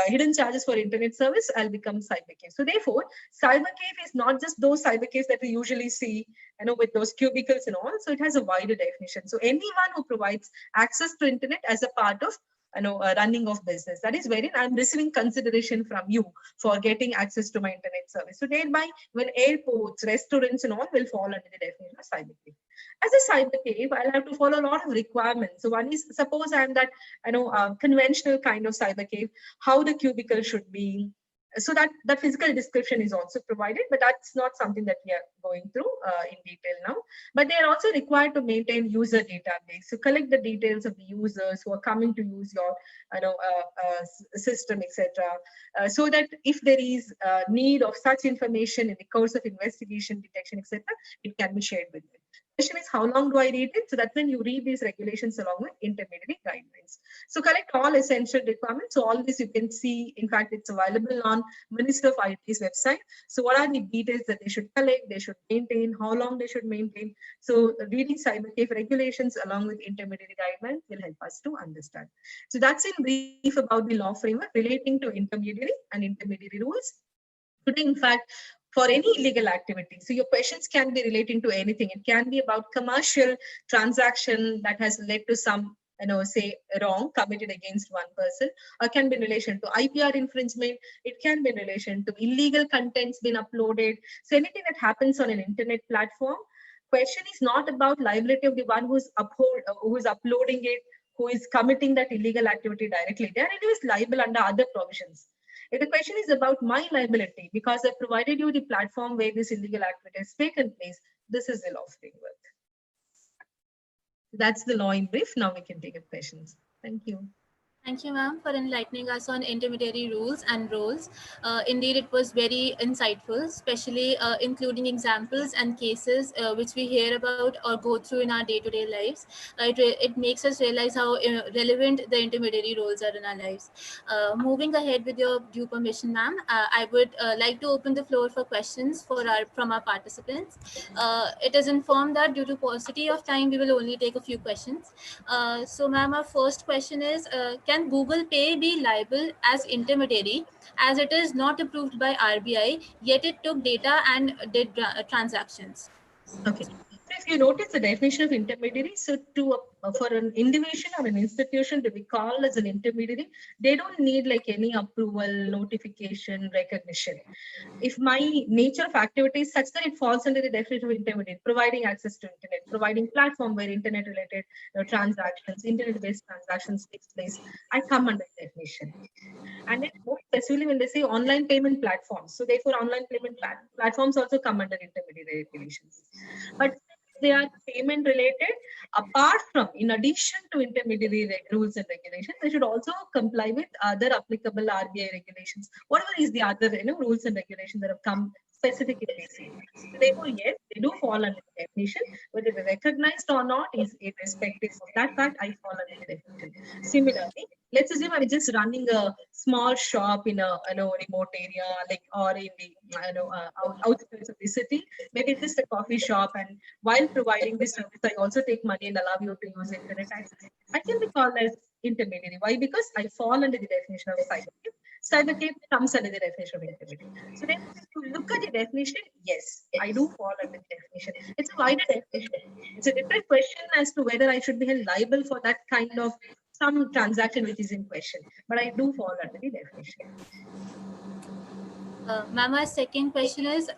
hidden charges for internet service, I'll become cyber cave. So therefore, cyber cave is not just those cyber caves that we usually see, with those cubicles and all. So it has a wider definition. So anyone who provides access to internet as a part of running of business, that is wherein I'm receiving consideration from you for getting access to my internet service. So thereby, when airports, restaurants, and all will fall under the definition of cyber cave. As a cyber cave, I'll have to follow a lot of requirements. So one is, suppose I'm that conventional kind of cyber cave, how the cubicle should be. So that physical description is also provided, but that's not something that we are going through in detail now. But they are also required to maintain user database, so collect the details of the users who are coming to use your system, etc., so that if there is need of such information in the course of investigation, detection, etc., it can be shared with them. Question is, how long do I read it? So that's when you read these regulations along with intermediary guidelines. So collect all essential requirements. So all this you can see, in fact, it's available on Minister of IT's website. So what are the details that they should collect, they should maintain, how long they should maintain. So reading cyber cave regulations along with intermediary guidelines will help us to understand. So that's in brief about the law framework relating to intermediary and intermediary rules. Today, in fact, for any illegal activity, so your questions can be relating to anything. It can be about commercial transaction that has led to some, say wrong committed against one person, or can be in relation to IPR infringement. It can be in relation to illegal contents being uploaded. So anything that happens on an internet platform, question is not about liability of the one who is uploading it, who is committing that illegal activity directly. They are anyways liable under other provisions. If the question is about my liability, because I provided you the platform where this illegal activity has taken place, this is the law framework. That's the law in brief. Now we can take up questions. Thank you. Thank you, ma'am, for enlightening us on intermediary rules and roles. Indeed, it was very insightful, especially including examples and cases which we hear about or go through in our day-to-day lives. It makes us realize how relevant the intermediary roles are in our lives. Moving ahead with your due permission, ma'am, I would like to open the floor for questions from our participants. It is informed that due to paucity of time, we will only take a few questions. So, ma'am, our first question is, can Google Pay be liable as intermediary, as it is not approved by RBI, yet it took data and did transactions? Okay. So if you notice the definition of intermediary, so for an individual or an institution to be called as an intermediary, they don't need like any approval, notification, recognition. If my nature of activity is such that it falls under the definition of intermediary, providing access to internet, providing platform where internet related transactions, internet-based transactions takes place, I come under the definition. And then more specifically when they say online payment platforms, so therefore online payment platforms also come under intermediary regulations. But they are payment related, apart from, in addition to intermediary rules and regulations, they should also comply with other applicable RBI regulations, whatever is the other rules and regulations that have come specific in this area. So therefore, yes, they do fall under the definition. Whether they're recognized or not is irrespective of that fact, I fall under the definition. Similarly, let's assume I'm just running a small shop in a remote area, like, or in the outskirts of the city. Maybe it's just a coffee shop, and while providing this service, I also take money and allow you to use internet access. I can be called as intermediary. Why? Because I fall under the definition of cyber cave. Cyber cave comes under the definition of intermediary. So then, if you look at the definition, yes, I do fall under the definition. It's a wider definition. It's a different question as to whether I should be held liable for that kind of some transaction which is in question, but I do fall under the definition. Ma'am, our second question is,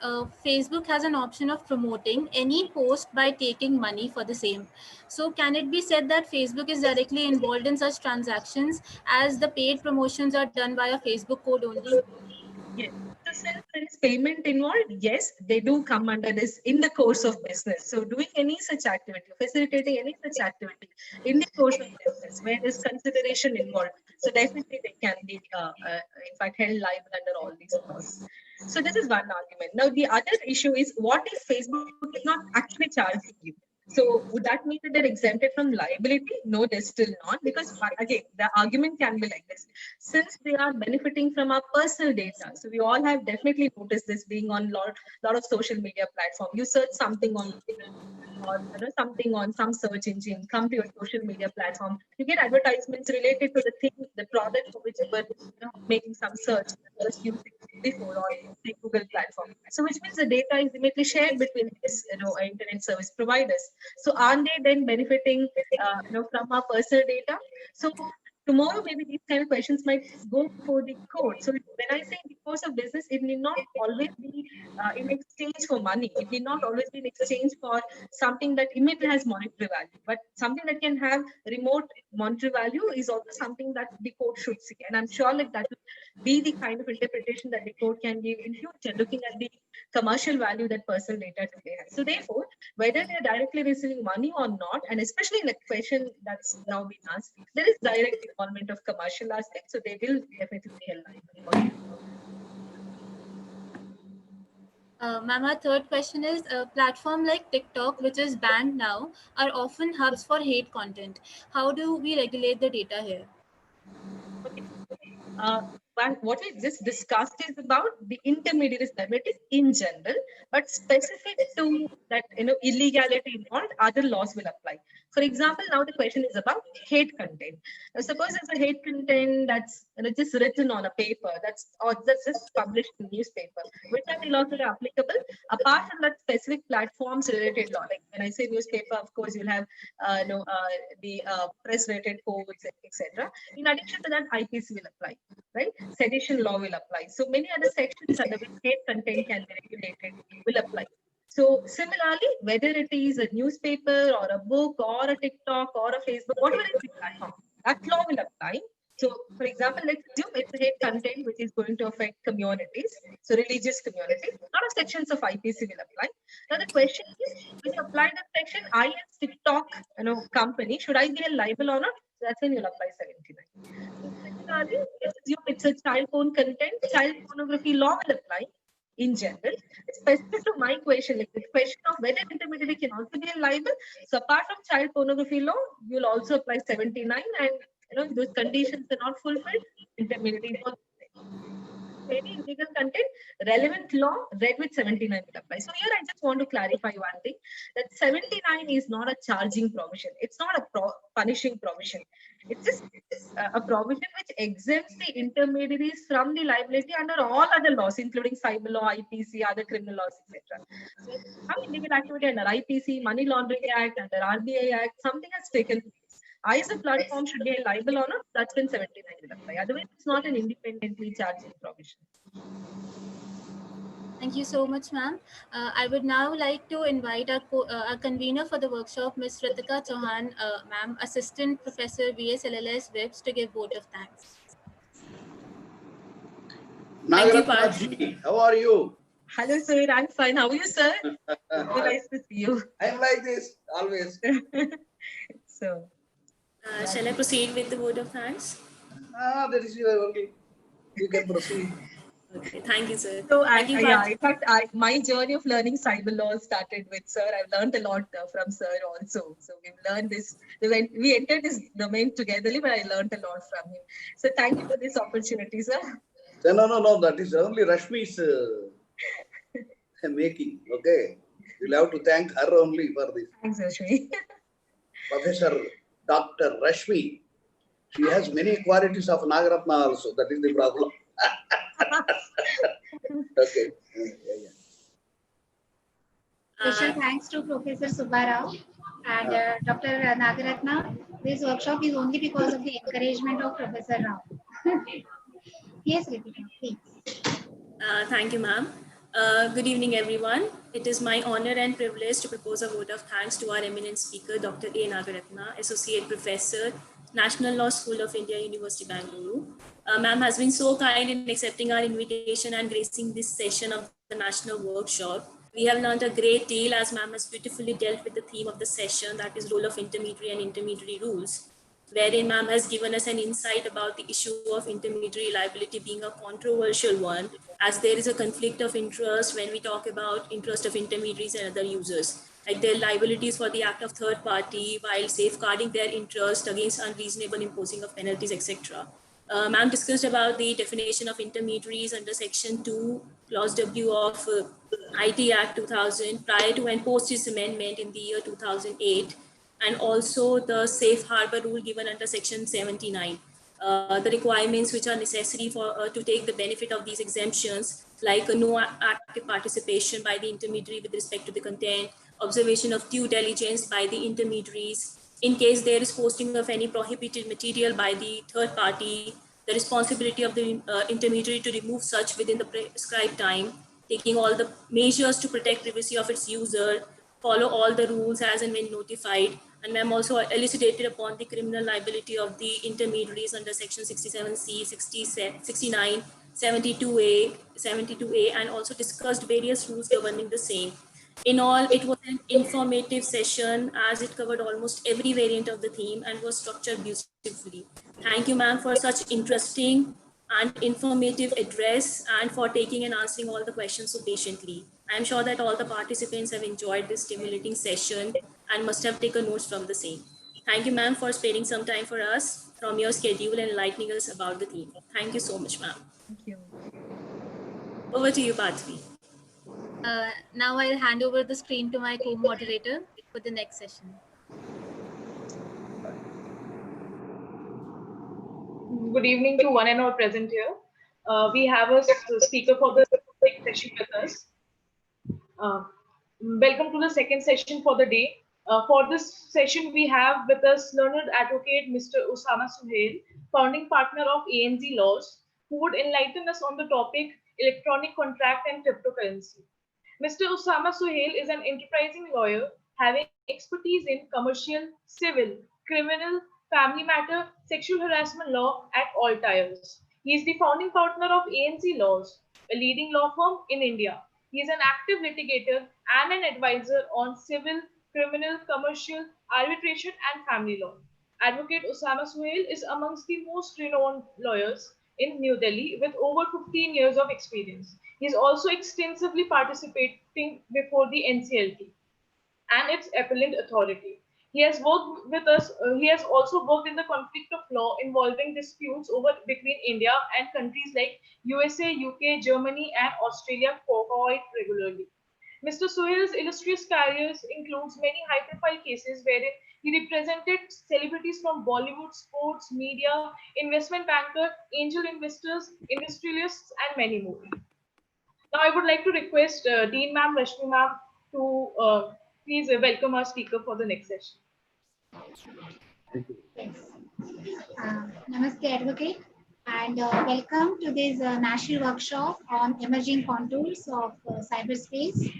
Facebook has an option of promoting any post by taking money for the same. So can it be said that Facebook is directly involved in such transactions, as the paid promotions are done via Facebook code only? Yes. So since there is payment involved, yes, they do come under this in the course of business. So doing any such activity, facilitating any such activity in the course of business where there's consideration involved, so definitely they can be, in fact, held liable under all these laws. So this is one argument. Now the other issue is, what if Facebook is not actually charging you? So would that mean that they're exempted from liability? No, they're still not, because again, the argument can be like this. Since they are benefiting from our personal data, so we all have definitely noticed this being on lot of social media platform. You search something on or something on some search engine, come to your social media platform, you get advertisements related to the thing, the product for which you were making some search just using before on the Google platform. So which means the data is immediately shared between these internet service providers. So aren't they then benefiting from our personal data? So tomorrow maybe these kind of questions might go before the court. So when I say in the course of business, it need not always be in exchange for money. It need not always be in exchange for something that immediately has monetary value, but something that can have remote monetary value is also something that the court should see. And I'm sure like that will be the kind of interpretation that the court can give in future, looking at the commercial value that personal data today has. So therefore, whether they're directly receiving money or not, and especially in a question that's now been asked, there is direct involvement of commercial aspects, so they will definitely be held liable. Ma'am, our third question is a platform like TikTok, which is banned now, are often hubs for hate content. How do we regulate the data here? Okay. What we just discussed is about the intermediaries liability in general, but specific to that illegality involved, other laws will apply. For example, now the question is about hate content. Now, suppose there's a hate content that's just written on a paper, that's just published in newspaper. Which are the laws that are applicable apart from that specific platforms related law? Like when I say newspaper, of course you'll have the press related codes, etc. In addition to that, IPC will apply, right? Sedition law will apply. So many other sections under which hate content can be regulated will apply. So similarly, whether it is a newspaper or a book or a TikTok or a Facebook, whatever is the platform, that law will apply. So, for example, let's assume it's a hate content which is going to affect communities, so religious communities. A lot of sections of IPC will apply. Now, the question is, when you apply that section, I as TikTok, company, should I be liable or not? So that's when you'll apply 79. So similarly, let's assume it's a child porn content, child pornography law will apply in general. Specific to my question, like the question of whether intermediary can also be liable. So apart from child pornography law, you'll also apply 79, and if those conditions are not fulfilled, intermediary is also any illegal content, relevant law read with 79 will apply. So here I just want to clarify one thing, that 79 is not a charging provision. It's not a punishing provision. It's just a provision which exempts the intermediaries from the liability under all other laws, including cyber law, IPC, other criminal laws, etc. So some illegal activity under IPC, Money Laundering Act, under RBI Act, something has taken place. I as a platform should be liable or not, that's when 79 will apply. Otherwise, it's not an independently charging provision. Thank you so much, ma'am. I would now like to invite our convener for the workshop, Ms. Ritika Chauhan, ma'am, Assistant Professor BSLLS WIPS, to give vote of thanks. Nagaratna ji, how are you? Hello, sir. I'm fine. How are you, sir? Very nice to see you. I'm like this always. So, Shall I proceed with the vote of thanks? That is your only. You can proceed. Okay, thank you, sir. So In fact, my journey of learning cyber law started with sir. I've learned a lot from sir also. So we've learned this. We entered this domain together, but I learned a lot from him. So thank you for this opportunity, sir. No. That is only Rashmi's making. Okay, you'll have to thank her only for this. Thanks, Rashmi. Professor Dr. Rashmi. She has many qualities of Nagaratna also. That is the problem. Okay. Special thanks to Professor Subbarao and Dr. Nagaratna. This workshop is only because of the encouragement of Professor Rao. Yes, Ritika, please. Thank you, ma'am. Good evening, everyone. It is my honor and privilege to propose a vote of thanks to our eminent speaker, Dr. A. Nagaratna, Associate Professor, National Law School of India, University, Bangalore. Ma'am has been so kind in accepting our invitation and gracing this session of the National Workshop. We have learned a great deal as ma'am has beautifully dealt with the theme of the session, that is role of intermediary and intermediary rules, wherein ma'am has given us an insight about the issue of intermediary liability being a controversial one, as there is a conflict of interest when we talk about interest of intermediaries and other users, like their liabilities for the act of third party while safeguarding their interest against unreasonable imposing of penalties, etc. Ma'am discussed about the definition of intermediaries under section 2, clause W of IT Act 2000 prior to and post its amendment in the year 2008, and also the safe harbor rule given under section 79. The requirements which are necessary for to take the benefit of these exemptions, like a no active participation by the intermediary with respect to the content, observation of due diligence by the intermediaries, in case there is posting of any prohibited material by the third party, the responsibility of the intermediary to remove such within the prescribed time, taking all the measures to protect privacy of its user, follow all the rules as and when notified. And ma'am also elucidated upon the criminal liability of the intermediaries under section 67C, 69, 72A, 72A, and also discussed various rules governing the same. In all, it was an informative session as it covered almost every variant of the theme and was structured beautifully. Thank you, ma'am, for such interesting and informative address and for taking and answering all the questions so patiently. I am sure that all the participants have enjoyed this stimulating session and must have taken notes from the same. Thank you, ma'am, for sparing some time for us from your schedule and enlightening us about the theme. Thank you so much, ma'am. Thank you. Over to you, Pathvi. Now I'll hand over the screen to my co-moderator for the next session. Good evening to one and all present here. We have a speaker for the next session with us. Welcome to the second session for the day. For this session, we have with us learned advocate Mr. Usama Suhail, founding partner of ANZ Laws, who would enlighten us on the topic electronic contract and cryptocurrency. Mr. Usama Suhail is an enterprising lawyer having expertise in commercial, civil, criminal, family matter, sexual harassment law at all tiers. He is the founding partner of ANZ Laws, a leading law firm in India. He is an active litigator and an advisor on civil, criminal, commercial, arbitration, and family law. Advocate Usama Suhail is amongst the most renowned lawyers in New Delhi with over 15 years of experience. He is also extensively participating before the NCLT and its appellate authority. He has worked with us. He has also worked in the conflict of law involving disputes over between India and countries like USA, UK, Germany, and Australia quite regularly. Mr. Suhail's illustrious career includes many high-profile cases wherein he represented celebrities from Bollywood, sports, media, investment banker, angel investors, industrialists, and many more. Now, I would like to request Dean Ma'am, Rashmi Ma'am to please welcome our speaker for the next session. Yes. Namaste, Advocate, and welcome to this national workshop on emerging contours of cyberspace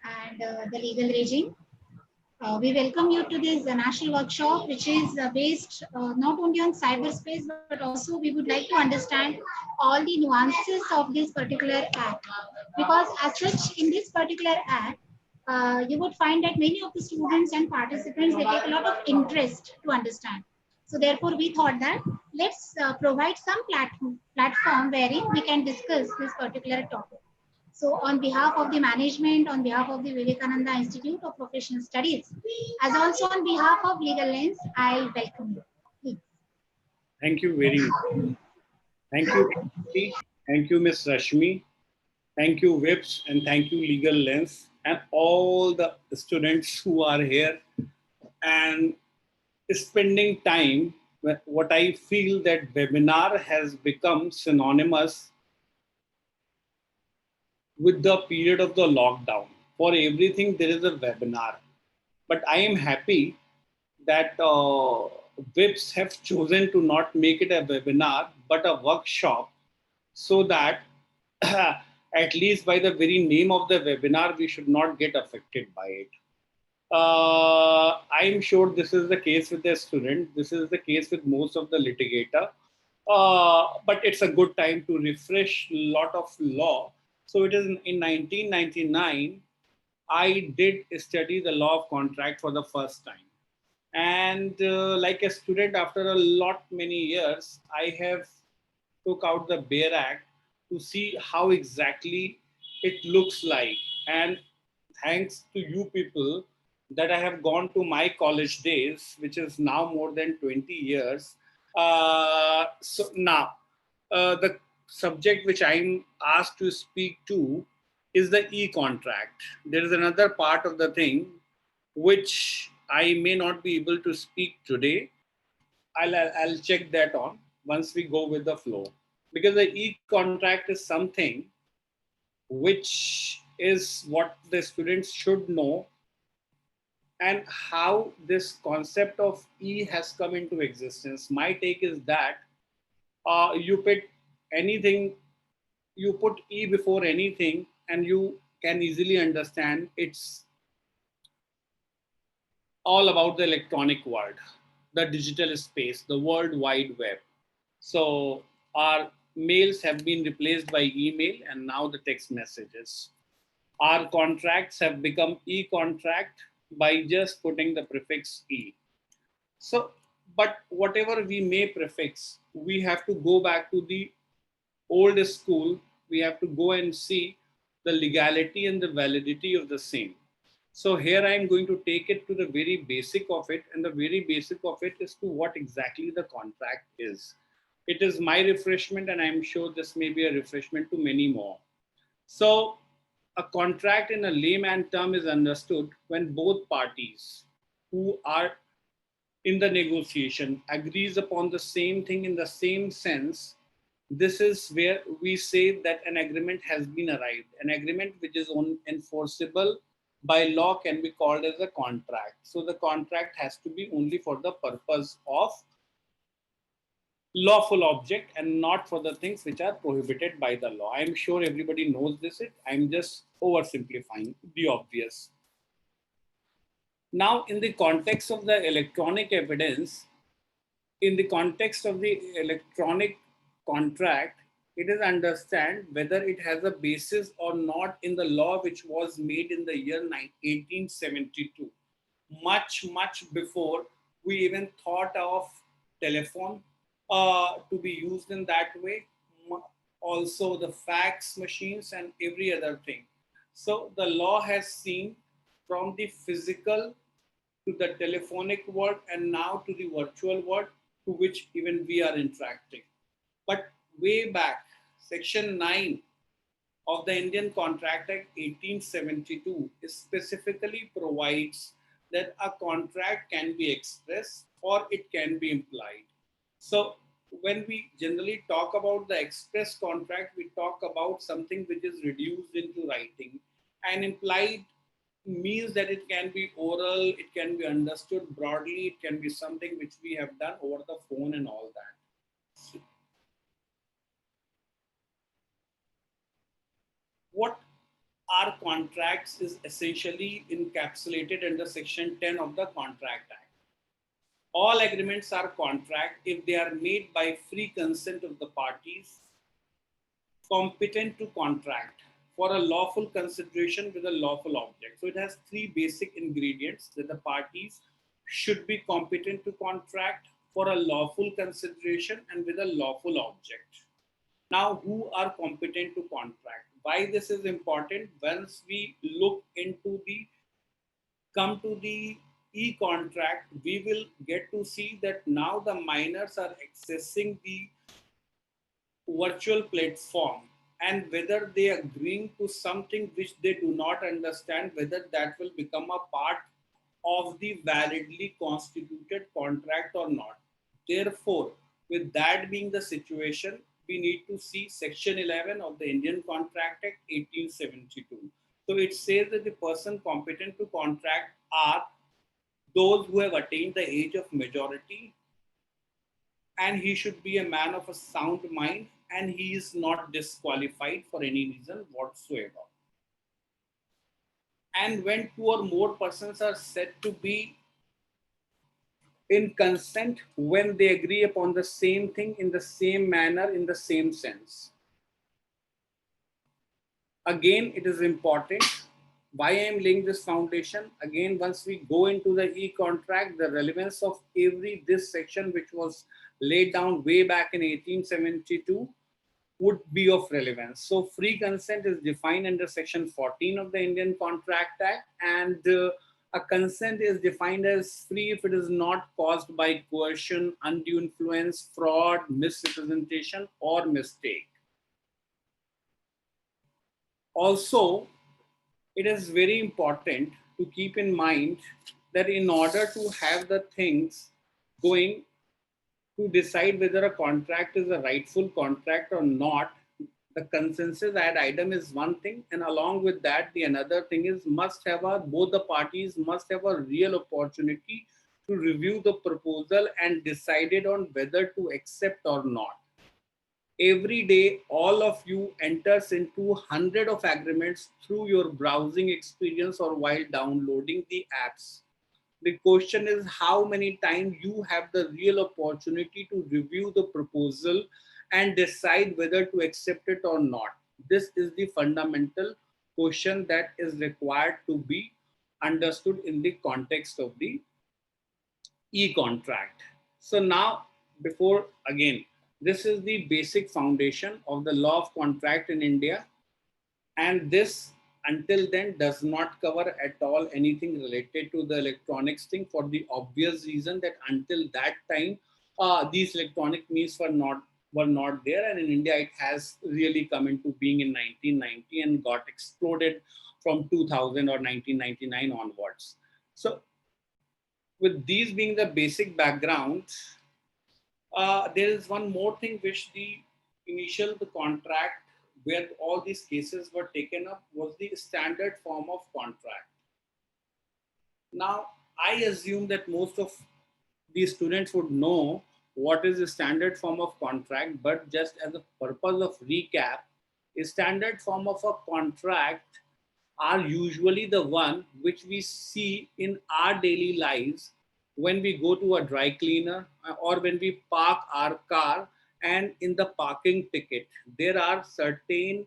and the legal regime. We welcome you to this national workshop, which is based not only on cyberspace, but also we would like to understand all the nuances of this particular act. Because as such, in this particular act, you would find that many of the students and participants, they take a lot of interest to understand. So therefore, we thought that let's provide some platform wherein we can discuss this particular topic. So on behalf of the management, on behalf of the Vivekananda Institute of Professional Studies, as also on behalf of Legal Lens, I welcome you. Please. Thank you very much. Thank you, Pathvi. Thank you, Ms. Rashmi. Thank you, WIPS, and thank you, Legal Lens, and all the students who are here and spending time. What I feel that webinar has become synonymous with the period of the lockdown. For everything, there is a webinar. But I am happy that WIPs have chosen to not make it a webinar, but a workshop, so that at least by the very name of the webinar, we should not get affected by it. I'm sure this is the case with the student. This is the case with most of the litigator. But it's a good time to refresh a lot of law. So it is in 1999, I did study the law of contract for the first time. And like a student, after a many years, I have took out the Bear Act to see how exactly it looks like. And thanks to you people that I have gone to my college days, which is now more than 20 years. So now, the subject which I'm asked to speak to is the e-contract. There is another part of the thing which I may not be able to speak today. I'll check that on once we go with the flow, because the e-contract is something which is what the students should know, and how this concept of e has come into existence. My take is that you put anything, you put e before anything, and you can easily understand it's all about the electronic world, the digital space, the World Wide Web. So our mails have been replaced by email and now the text messages. Our contracts have become e-contract by just putting the prefix e. So, but whatever we may prefix, we have to go back to the old school. We have to go and see the legality and the validity of the same. So here I am going to take it to the very basic of it, and the very basic of it is to what exactly the contract is. It is my refreshment, and I'm sure this may be a refreshment to many more. So a contract in a layman term is understood when both parties who are in the negotiation agrees upon the same thing in the same sense. This is where we say that an agreement has been arrived. An agreement which is enforceable by law can be called as a contract. So the contract has to be only for the purpose of lawful object and not for the things which are prohibited by the law. I'm sure everybody knows this. I'm just oversimplifying the obvious. Now, in the context of the electronic evidence, in the context of the electronic contract, it is understand whether it has a basis or not in the law which was made in the year 1872. Much before we even thought of telephone to be used in that way, also the fax machines and every other thing. So the law has seen from the physical to the telephonic world and now to the virtual world to which even we are interacting. But way back, Section 9 of the Indian Contract Act 1872 specifically provides that a contract can be expressed or it can be implied. So when we generally talk about the express contract, we talk about something which is reduced into writing, and implied means that it can be oral, it can be understood broadly, it can be something which we have done over the phone and all that. What are contracts is essentially encapsulated under Section 10 of the Contract Act. All agreements are contract if they are made by free consent of the parties competent to contract for a lawful consideration with a lawful object. So it has three basic ingredients: that the parties should be competent to contract for a lawful consideration and with a lawful object. Now, who are competent to contract? Why this is important? Once we look into the come to the e-contract, we will get to see that now the minors are accessing the virtual platform, and whether they are agreeing to something which they do not understand, whether that will become a part of the validly constituted contract or not. Therefore, with that being the situation, we need to see Section 11 of the Indian Contract Act 1872. So it says that the person competent to contract are those who have attained the age of majority, and he should be a man of a sound mind, and he is not disqualified for any reason whatsoever. And when two or more persons are said to be in consent, when they agree upon the same thing in the same manner, in the same sense. Again, it is important. Why I am laying this foundation? Again, once we go into the e-contract, the relevance of this section which was laid down way back in 1872 would be of relevance. So free consent is defined under Section 14 of the Indian Contract Act, and a consent is defined as free if it is not caused by coercion, undue influence, fraud, misrepresentation, or mistake. Also, it is very important to keep in mind that in order to have the things going, to decide whether a contract is a rightful contract or not, the consensus ad item is one thing, and along with that, the another thing is both the parties must have a real opportunity to review the proposal and decided on whether to accept or not. Every day, all of you enters into hundred of agreements through your browsing experience or while downloading the apps. The question is how many times you have the real opportunity to review the proposal and decide whether to accept it or not. This is the fundamental question that is required to be understood in the context of the e-contract. So now, before again, this is the basic foundation of the law of contract in India, and this until then does not cover at all anything related to the electronics thing, for the obvious reason that until that time these electronic means were not there, and in India it has really come into being in 1990 and got exploded from 2000 or 1999 onwards. So with these being the basic background, there is one more thing which the contract where all these cases were taken up was the standard form of contract. Now, I assume that most of the students would know what is the standard form of contract, but just as a purpose of recap, a standard form of a contract are usually the one which we see in our daily lives when we go to a dry cleaner or when we park our car, and in the parking ticket there are certain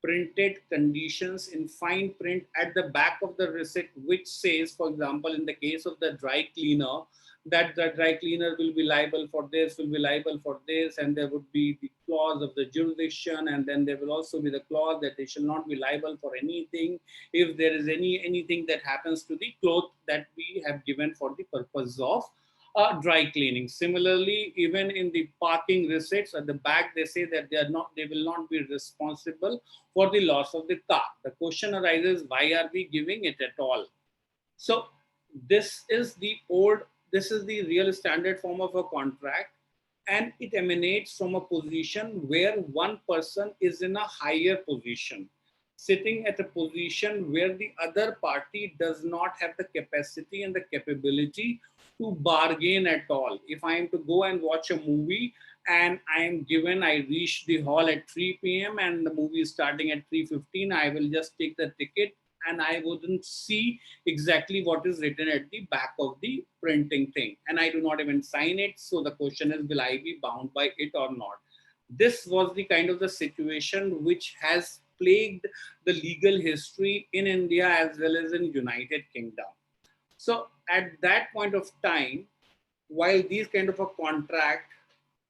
printed conditions in fine print at the back of the receipt which says, for example, in the case of the dry cleaner, that the dry cleaner will be liable for this, will be liable for this, and there would be the clause of the jurisdiction, and then there will also be the clause that they shall not be liable for anything if there is anything that happens to the cloth that we have given for the purpose of dry cleaning. Similarly, even in the parking receipts at the back, they say that they will not be responsible for the loss of the car. The question arises, why are we giving it at all? So this is the real standard form of a contract, and it emanates from a position where one person is in a higher position, sitting at a position where the other party does not have the capacity and the capability to bargain at all. If I am to go and watch a movie and I reach the hall at 3 p.m. and the movie is starting at 3:15, I will just take the ticket and I wouldn't see exactly what is written at the back of the printing thing. And I do not even sign it. So the question is, will I be bound by it or not? This was the kind of the situation which has plagued the legal history in India as well as in United Kingdom. So at that point of time, while these kind of a contract,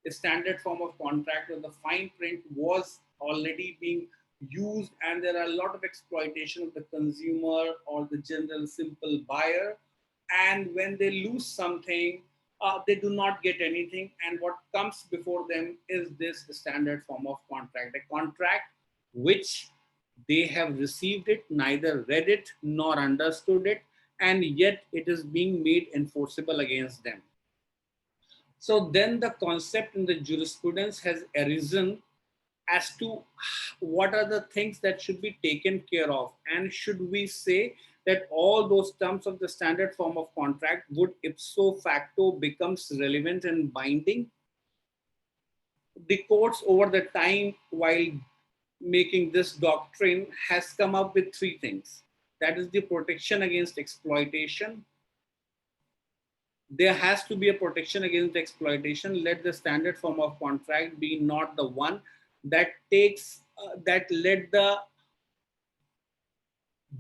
a standard form of contract where the fine print was already being used, and there are a lot of exploitation of the consumer or the general simple buyer, and when they lose something, they do not get anything, and what comes before them is this standard form of contract, a contract which they have received it, neither read it nor understood it, and yet it is being made enforceable against them. So then the concept in the jurisprudence has arisen as to what are the things that should be taken care of, and should we say that all those terms of the standard form of contract would ipso facto becomes relevant and binding. The courts over the time while making this doctrine has come up with three things. That is the protection against exploitation. There has to be a protection against exploitation. Let the standard form of contract be not the one that that let the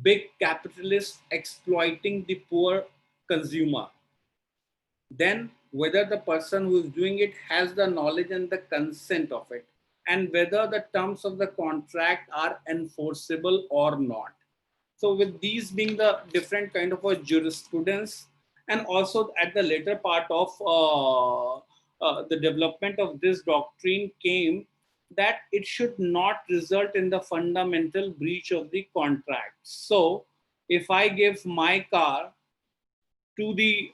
big capitalists exploiting the poor consumer. Then whether the person who is doing it has the knowledge and the consent of it, and whether the terms of the contract are enforceable or not. So with these being the different kind of a jurisprudence, and also at the later part of the development of this doctrine came that it should not result in the fundamental breach of the contract. So if I give my car to the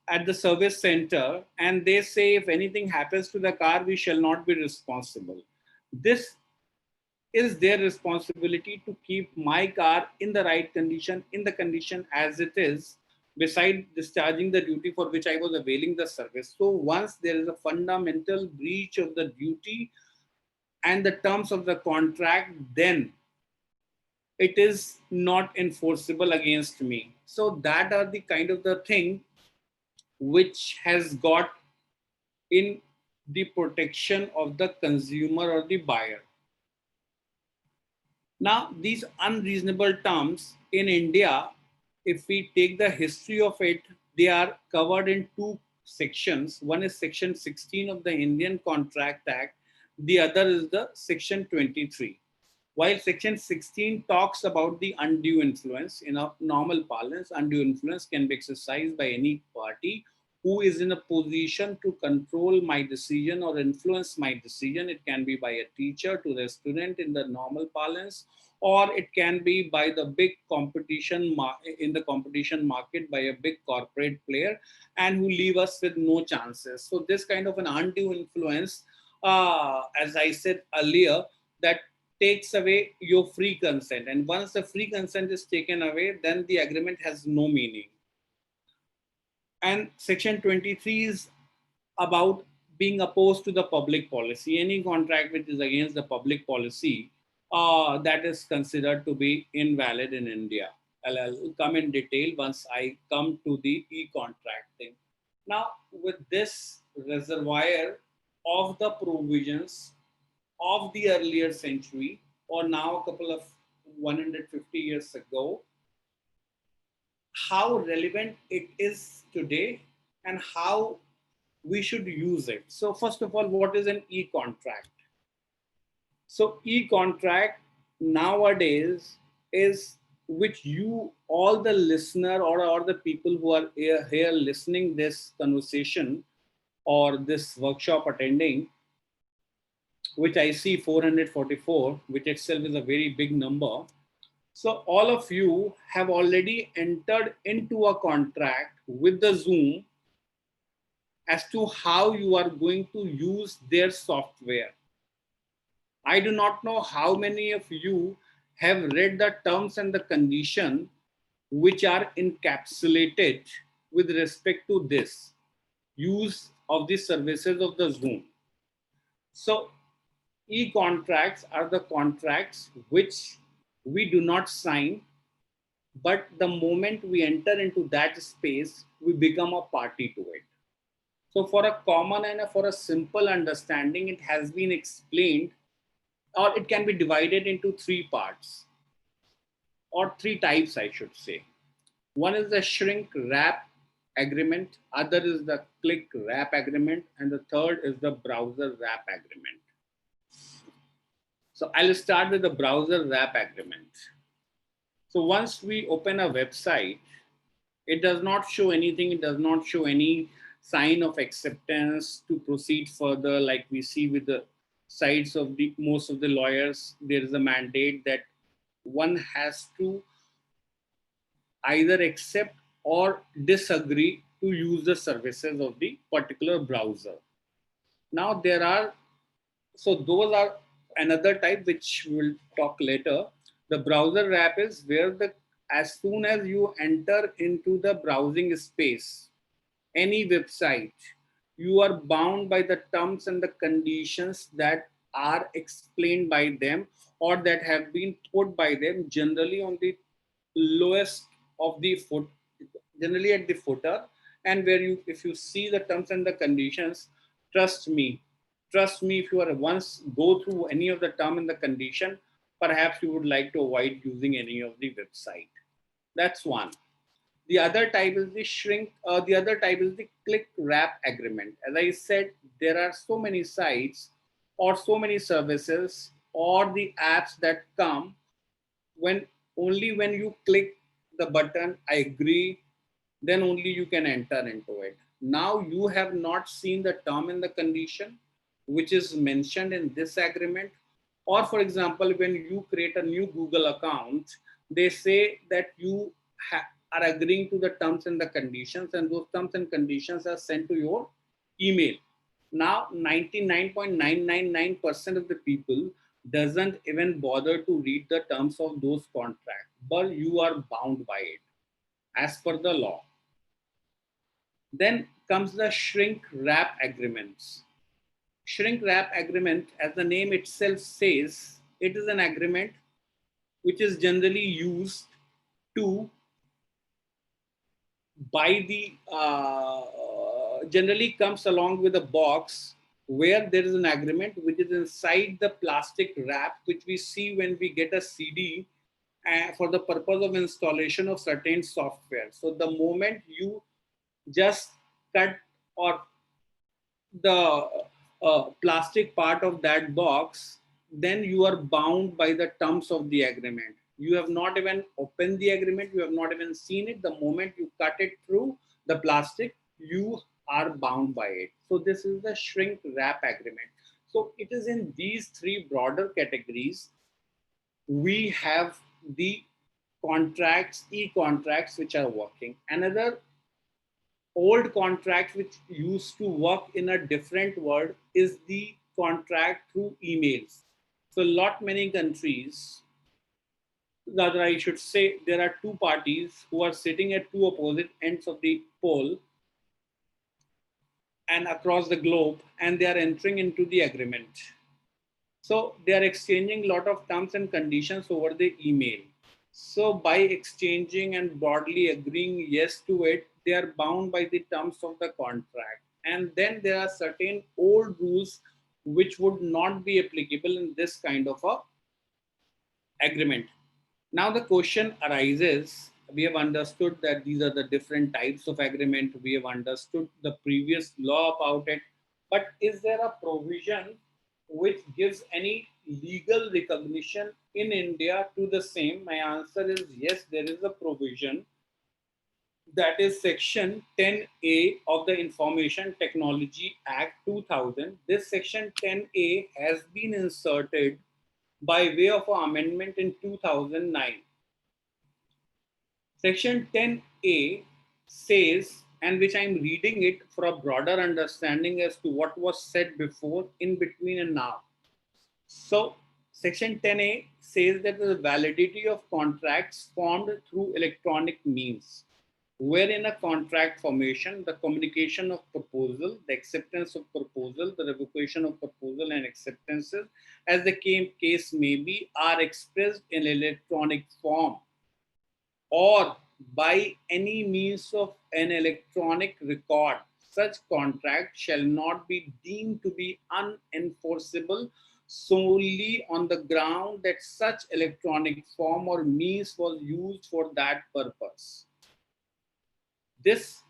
at the service center and they say if anything happens to the car, we shall not be responsible. This is their responsibility to keep my car in the right condition, in the condition as it is, beside discharging the duty for which I was availing the service. So once there is a fundamental breach of the duty and the terms of the contract, then it is not enforceable against me. So that are the kind of the thing which has got in the protection of the consumer or the buyer. Now, these unreasonable terms in India, if we take the history of it, they are covered in two sections. One is Section 16 of the Indian Contract Act, the other is the Section 23. While Section 16 talks about the undue influence, in a normal parlance, undue influence can be exercised by any party who is in a position to control my decision or influence my decision. It can be by a teacher to the student in the normal parlance, or it can be by the big competition in the competition market by a big corporate player and who leave us with no chances. So this kind of an undue influence, as I said earlier, that takes away your free consent. And once the free consent is taken away, then the agreement has no meaning. And Section 23 is about being opposed to the public policy. Any contract which is against the public policy, that is considered to be invalid in India. I'll come in detail once I come to the e-contract thing. Now, with this reservoir of the provisions of the earlier century, or now a couple of 150 years ago, how relevant it is today and how we should use it. So first of all, what is an e-contract? So e-contract nowadays is which you, all the listener or the people who are here listening this conversation or this workshop attending, which I see 444, which itself is a very big number. So all of you have already entered into a contract with the Zoom as to how you are going to use their software. I do not know how many of you have read the terms and the condition which are encapsulated with respect to this use of the services of the Zoom. So e-contracts are the contracts which we do not sign, but the moment we enter into that space, we become a party to it. So for a common and for a simple understanding, it has been explained, or it can be divided into three parts, or three types, I should say. One is the shrink wrap agreement, other is the click wrap agreement, and the third is the browser wrap agreement. So I'll start with the browser wrap agreement. So once we open a website, it does not show anything, it does not show any sign of acceptance to proceed further. Like we see with the sides of the most of the lawyers, there is a mandate that one has to either accept or disagree to use the services of the particular browser. Now there are, so those are another type which we'll talk later. The browser wrap is where as soon as you enter into the browsing space, any website, you are bound by the terms and the conditions that are explained by them or that have been put by them, generally on the lowest of the foot, generally at the footer, and where you, if you see the terms and the conditions, trust me, if you are once go through any of the term and the condition, perhaps you would like to avoid using any of the website. That's one. The other type is the the other type is the click wrap agreement. As I said, there are so many sites or so many services or the apps that come when only when you click the button, I agree, then only you can enter into it. Now you have not seen the term and the condition. which is mentioned in this agreement. Or for example, when you create a new Google account, they say that you are agreeing to the terms and the conditions, and those terms and conditions are sent to your email. Now 99.999% of the people doesn't even bother to read the terms of those contracts, but you are bound by it as per the law. Then comes the shrink wrap agreements. Shrink wrap agreement, as the name itself says, it is an agreement which is generally used to buy the generally comes along with a box where there is an agreement which is inside the plastic wrap, which we see when we get a CD for the purpose of installation of certain software. So the moment you just cut or the plastic part of that box, then you are bound by the terms of the agreement. You have not even opened the agreement, you have not even seen it. The moment you cut it through the plastic, you are bound by it. So this is the shrink wrap agreement. So it is in these three broader categories. We have the contracts, e-contracts, which are working. Another old contract which used to work in a different world is the contract through emails. So lot many countries, rather I should say, there are two parties who are sitting at two opposite ends of the pole and across the globe, and they are entering into the agreement. So they are exchanging a lot of terms and conditions over the email. So by exchanging and broadly agreeing yes to it, they are bound by the terms of the contract. And then there are certain old rules which would not be applicable in this kind of a agreement. Now the question arises, we have understood that these are the different types of agreement. We have understood the previous law about it. But is there a provision which gives any legal recognition in India to the same? My answer is yes, there is a provision. That is section 10A of the Information Technology Act 2000. This section 10A has been inserted by way of an amendment in 2009. Section 10A says, and which I'm reading it for a broader understanding as to what was said before, in between and now. So Section 10A says that the validity of contracts formed through electronic means, wherein a contract formation, the communication of proposal, the acceptance of proposal, the revocation of proposal and acceptances, as the case may be, are expressed in electronic form or by any means of an electronic record. Such contract shall not be deemed to be unenforceable solely on the ground that such electronic form or means was used for that purpose. This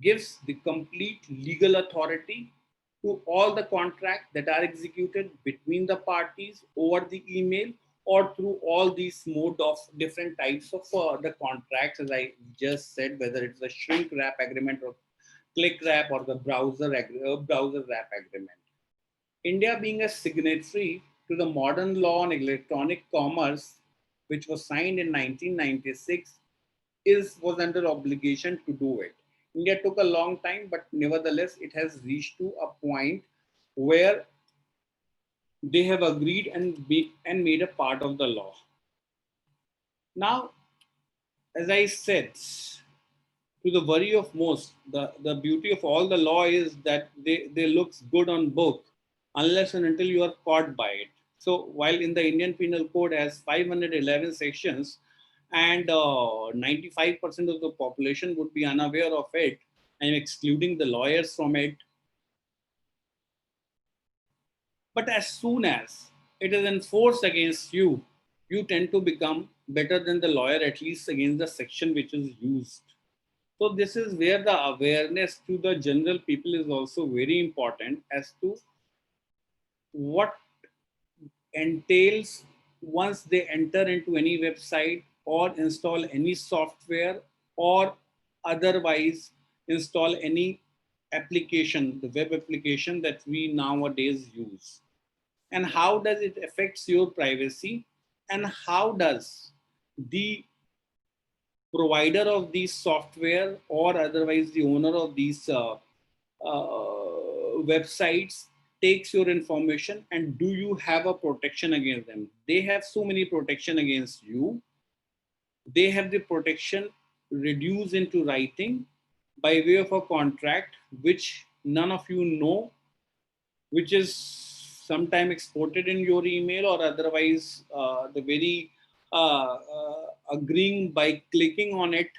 gives the complete legal authority to all the contracts that are executed between the parties over the email or through all these mode of different types of the contracts, as I just said, whether it's a shrink wrap agreement or click wrap or the browser wrap agreement. India being a signatory to the modern law on electronic commerce, which was signed in 1996, was under obligation to do it. India took a long time, but nevertheless, it has reached to a point where they have agreed and made a part of the law. Now, as I said, to the worry of most, the beauty of all the law is that they looks good on book unless and until you are caught by it. So while in the Indian Penal Code has 511 sections and 95% of the population would be unaware of it, and excluding the lawyers from it. But as soon as it is enforced against you, you tend to become better than the lawyer, at least against the section which is used. So this is where the awareness to the general people is also very important as to what entails once they enter into any website or install any software or otherwise install any application, the web application that we nowadays use, and how does it affects your privacy, and how does the provider of these software or otherwise the owner of these websites takes your information, and do you have a protection against them? They have so many protection against you. They have the protection reduced into writing by way of a contract which none of you know, which is sometime exported in your email, or otherwise the very agreeing by clicking on it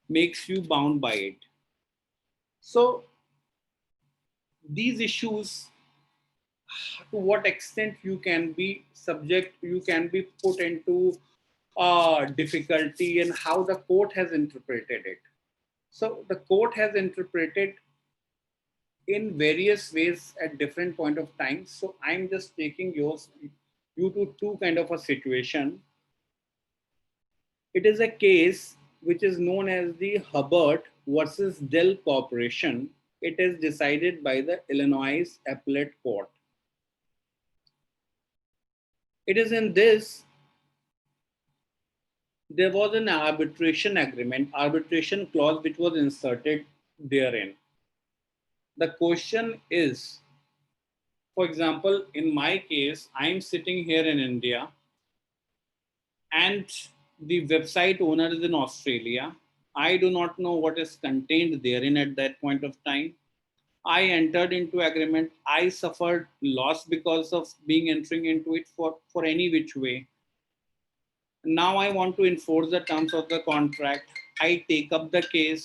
makes you bound by it. So these issues, to what extent you can be subject, you can be put into difficulty, and how the court has interpreted it. So the court has interpreted in various ways at different point of time. So I'm just taking you to two kind of a situation. It is a case which is known as the Hubbard versus Dell Corporation. It is decided by the Illinois Appellate Court. It is in this, there was an arbitration clause which was inserted therein. The question is, for example, in my case, I'm sitting here in India and the website owner is in Australia. I do not know what is contained therein at that point of time. I entered into agreement. I suffered loss because of being entering into it for any which way. Now I want to enforce the terms of the contract. I take up the case,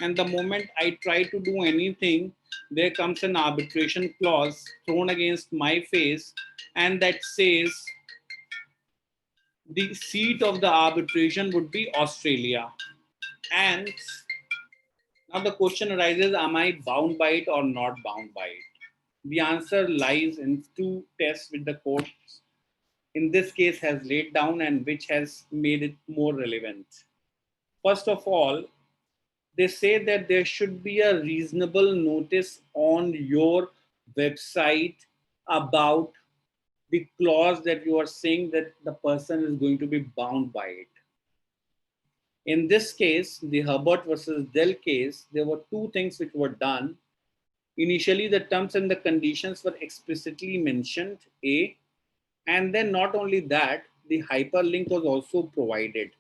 and the moment I try to do anything, there comes an arbitration clause thrown against my face, and that says the seat of the arbitration would be Australia. And now the question arises, am I bound by it or not bound by it? The answer lies in two tests which the court in this case has laid down and which has made it more relevant. First of all, they say that there should be a reasonable notice on your website about the clause that you are saying that the person is going to be bound by it. In this case, the Hubbard versus Dell case, there were two things which were done. Initially, the terms and the conditions were explicitly mentioned, A, and then not only that, the hyperlink was also provided.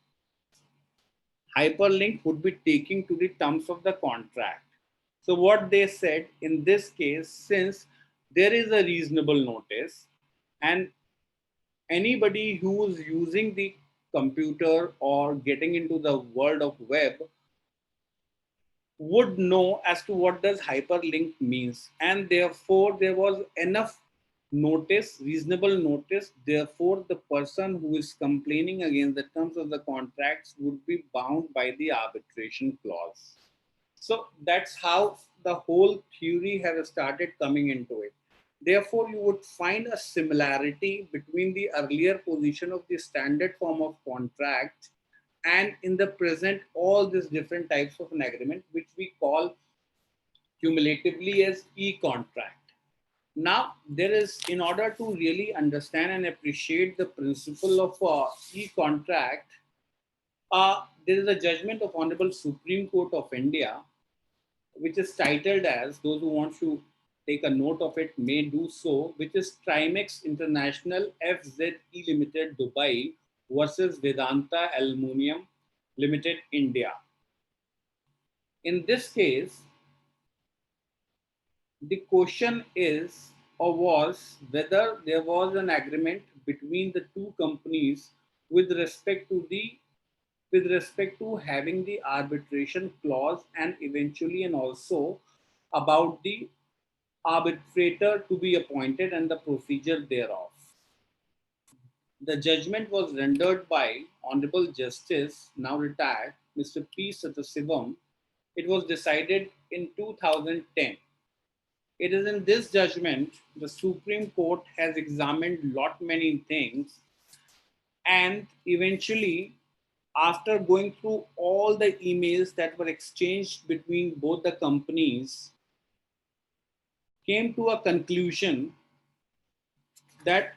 Hyperlink would be taking to the terms of the contract. So what they said in this case, since there is a reasonable notice and anybody who is using the computer or getting into the world of web would know as to what does hyperlink means, and therefore there was enough notice, reasonable notice, therefore the person who is complaining against the terms of the contracts would be bound by the arbitration clause. So that's how the whole theory has started coming into it. Therefore, you would find a similarity between the earlier position of the standard form of contract and in the present all these different types of an agreement which we call cumulatively as e-contract. Now there is, in order to really understand and appreciate the principle of e-contract, there is a judgment of Honorable Supreme Court of India which is titled as, those who want to take a note of it may do so, which is Trimex International FZE Limited Dubai versus Vedanta Aluminium Limited India. In this case, the question is or was whether there was an agreement between the two companies with respect to having the arbitration clause and eventually and also about the arbitrator to be appointed and the procedure thereof. The judgment was rendered by Honorable Justice, now retired, Mr. P. Satasivam. It was decided in 2010. It is in this judgment the Supreme Court has examined lot many things, and eventually, after going through all the emails that were exchanged between both the companies, came to a conclusion that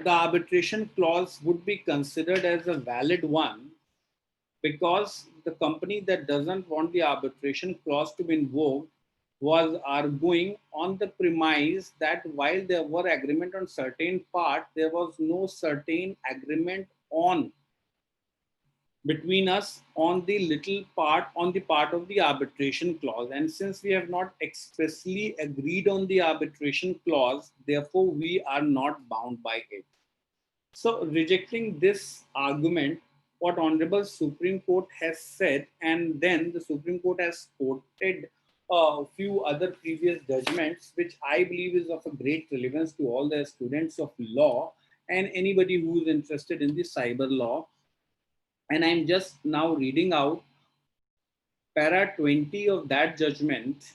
the arbitration clause would be considered as a valid one because the company that doesn't want the arbitration clause to be invoked was arguing on the premise that while there were agreement on certain part, there was no certain agreement on between us on the little part on the part of the arbitration clause. And since we have not expressly agreed on the arbitration clause, therefore we are not bound by it. So rejecting this argument, what Honorable Supreme Court has said, and then the Supreme Court has quoted a few other previous judgments, which I believe is of a great relevance to all the students of law and anybody who is interested in the cyber law. And I'm just now reading out para 20 of that judgment.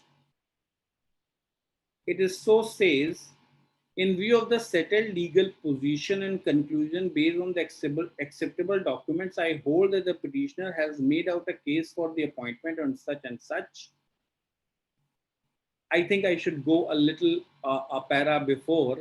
It is so says, in view of the settled legal position and conclusion based on the acceptable documents, I hold that the petitioner has made out a case for the appointment on such and such. I think I should go a little a para before.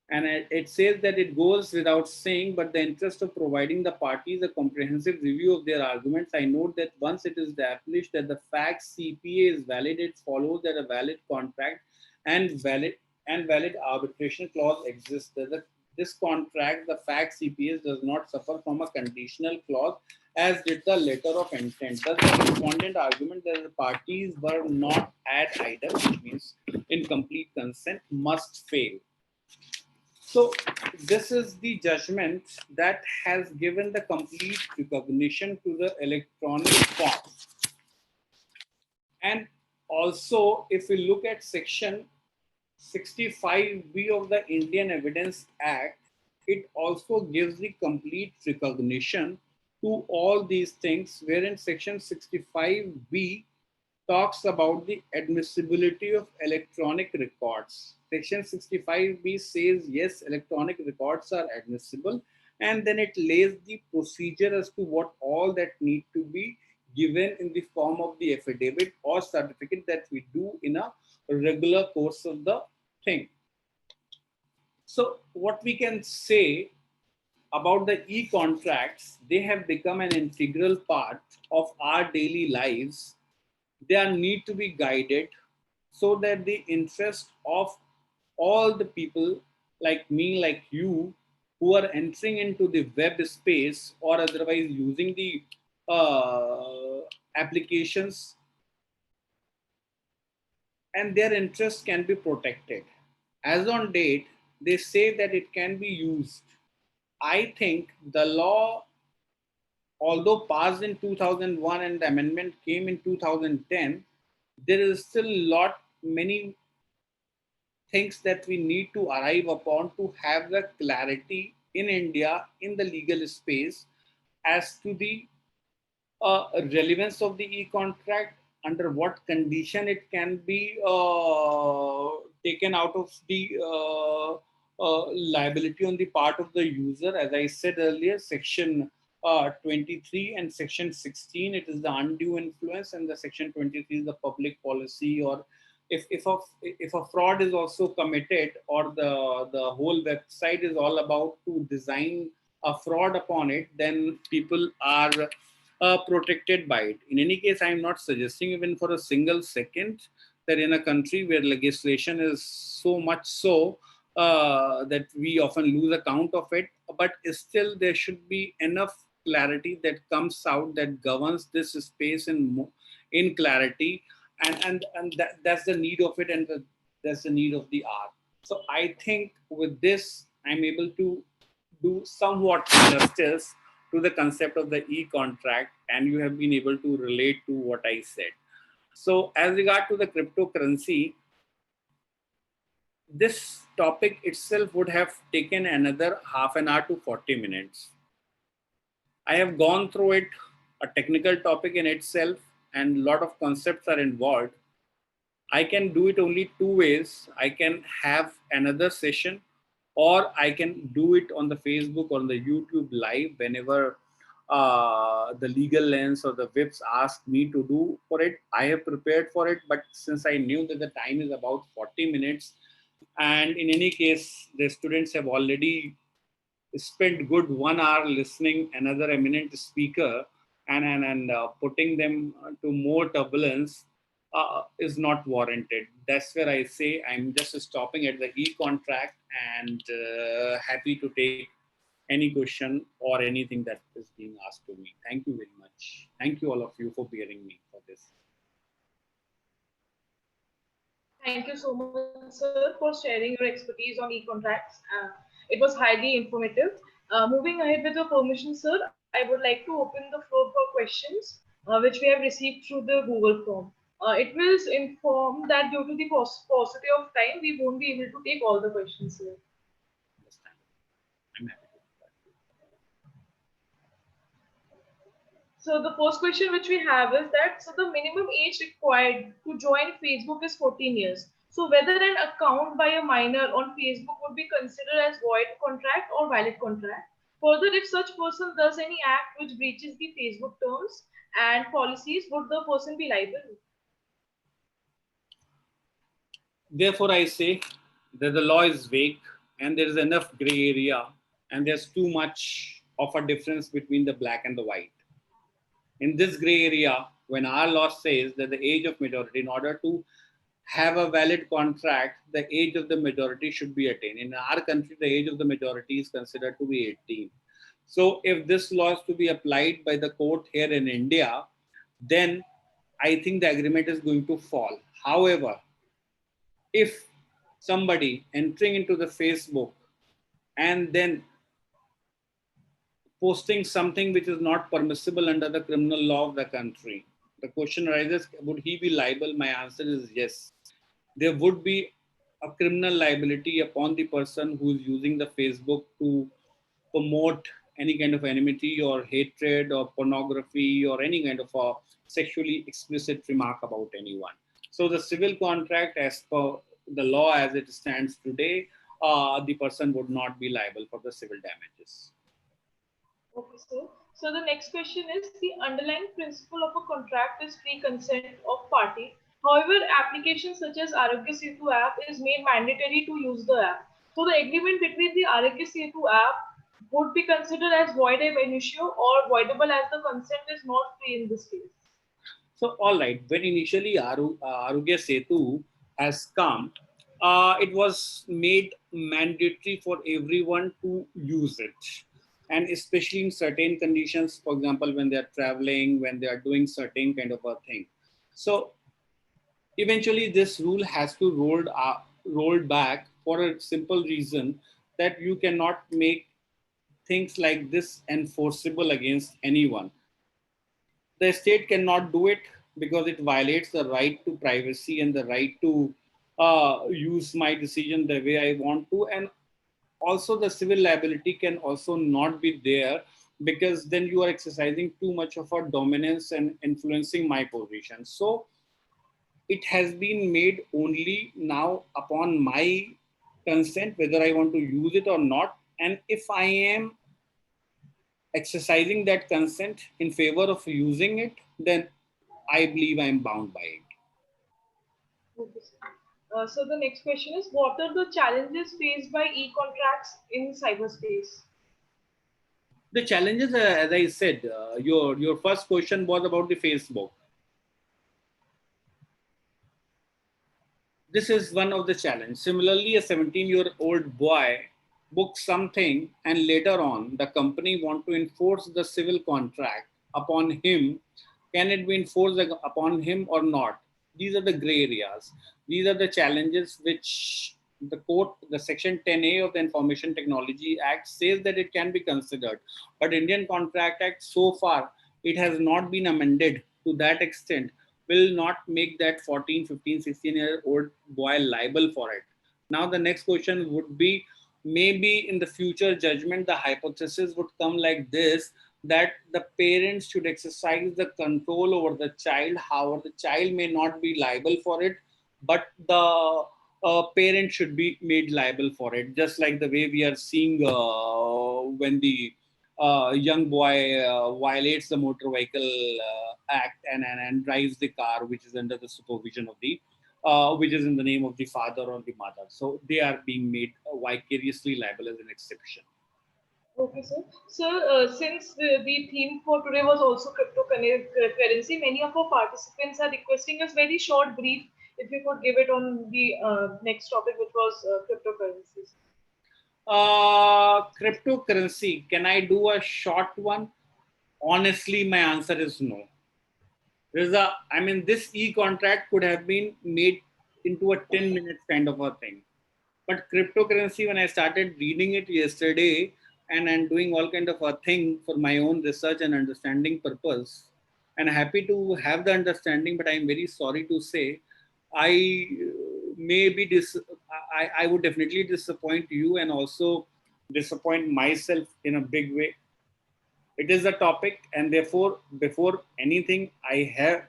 And it says that it goes without saying, but the interest of providing the parties a comprehensive review of their arguments, I note that once it is established that the facts CPA is valid, it follows that a valid contract and valid arbitration clause exists. That this contract, the fact CPA, does not suffer from a conditional clause, as did the letter of intent. Thus, the respondent argument that the parties were not ad idem, which means in complete consent, must fail. So this is the judgment that has given the complete recognition to the electronic form. And also, if we look at section 65B of the Indian Evidence Act, it also gives the complete recognition to all these things, wherein section 65B talks about the admissibility of electronic records. Section 65B says, yes, electronic records are admissible, and then it lays the procedure as to what all that need to be given in the form of the affidavit or certificate that we do in a regular course of the thing. So what we can say about the e-contracts, they have become an integral part of our daily lives. They need to be guided so that the interest of all the people like me, like you, who are entering into the web space or otherwise using the applications, and their interests can be protected. As on date, they say that it can be used. I think the law, although passed in 2001 and the amendment came in 2010, there is still many things that we need to arrive upon to have the clarity in India in the legal space as to the relevance of the e-contract, under what condition it can be taken out of the liability on the part of the user. As I said earlier, section 23 and section 16, it is the undue influence, and the section 23 is the public policy, or if a fraud is also committed, or the whole website is all about to design a fraud upon it, then people are protected by it. In any case, I'm not suggesting even for a single second that in a country where legislation is so much so that we often lose account of it, but still there should be enough clarity that comes out that governs this space in clarity, and that's the need of it, and that's the need of the hour. So I think with this, I'm able to do somewhat justice to the concept of the e-contract, and you have been able to relate to what I said. So as regard to the cryptocurrency, this topic itself would have taken another half an hour to 40 minutes. I have gone through it, a technical topic in itself, and a lot of concepts are involved. I can do it only two ways. I can have another session, or I can do it on the Facebook or on the YouTube live whenever the legal lens or the whips asked me to do for it. I have prepared for it, but since I knew that the time is about 40 minutes, and in any case, the students have already spent good 1 hour listening another eminent speaker and putting them to more turbulence is not warranted. That's where I say I'm just stopping at the e-contract and happy to take any question or anything that is being asked to me. Thank you very much. Thank you all of you for bearing me for this. Thank you so much, sir, for sharing your expertise on e-contracts. It was highly informative. Moving ahead with your permission, sir, I would like to open the floor for questions, which we have received through the Google form. It was informed that due to the paucity of time, we won't be able to take all the questions, sir. Understand. I'm happy to do that. So the first question which we have is that so the minimum age required to join Facebook is 14 years. So whether an account by a minor on Facebook would be considered as void contract or valid contract. Further, if such person does any act which breaches the Facebook terms and policies, would the person be liable? Therefore, I say that the law is vague and there is enough gray area and there's too much of a difference between the black and the white. In this gray area, when our law says that the age of majority, in order to have a valid contract, the age of the majority should be attained. In our country, the age of the majority is considered to be 18. So if this law is to be applied by the court here in India, then I think the agreement is going to fall. However, if somebody entering into the Facebook and then posting something which is not permissible under the criminal law of the country, the question arises, would he be liable? My answer is yes. There would be a criminal liability upon the person who is using the Facebook to promote any kind of enmity or hatred or pornography or any kind of a sexually explicit remark about anyone. So the civil contract, as per the law as it stands today, the person would not be liable for the civil damages. Okay, so the next question is the underlying principle of a contract is free consent of party. However, applications such as Arogya Setu app is made mandatory to use the app. So the agreement between the Arogya Setu app would be considered as void ab initio or voidable as the consent is not free in this case. So, all right, when initially Arogya Setu has come, it was made mandatory for everyone to use it. And especially in certain conditions, for example, when they are traveling, when they are doing certain kind of a thing. So, eventually this rule has to rolled back for a simple reason that you cannot make things like this enforceable against anyone. The state cannot do it because it violates the right to privacy and the right to use my decision the way I want to. And also the civil liability can also not be there because then you are exercising too much of a dominance and influencing my position. So it has been made only now upon my consent whether I want to use it or not. And if I am exercising that consent in favor of using it, then I believe I'm bound by it. Okay, so the next question is, what are the challenges faced by e-contracts in cyberspace? The challenges, as I said, your first question was about the Facebook. This is one of the challenge. Similarly, a 17-year-old boy books something and later on the company want to enforce the civil contract upon him. Can it be enforced upon him or not? These are the gray areas. These are the challenges which the court, the section 10A of the Information Technology Act says that it can be considered. But Indian Contract Act so far, it has not been amended to that extent, will not make that 14, 15, 16-year-old boy liable for it. Now the next question would be, maybe in the future judgment, the hypothesis would come like this, that the parents should exercise the control over the child. However, the child may not be liable for it, but the parent should be made liable for it. Just like the way we are seeing when the young boy violates the motor vehicle act and drives the car which is under the supervision of the which is in the name of the father or the mother. So they are being made vicariously liable as an exception. Okay, sir. Sir, since the theme for today was also cryptocurrency, many of our participants are requesting us very short brief if you could give it on the next topic, which was cryptocurrencies. Cryptocurrency, can I do a short one? Honestly, my answer is no. I mean, this e-contract could have been made into a 10 minutes kind of a thing. But cryptocurrency, when I started reading it yesterday and doing all kind of a thing for my own research and understanding purpose, and happy to have the understanding, but I'm very sorry to say, I may be I would definitely disappoint you and also disappoint myself in a big way. It is a topic, and therefore, before anything, I have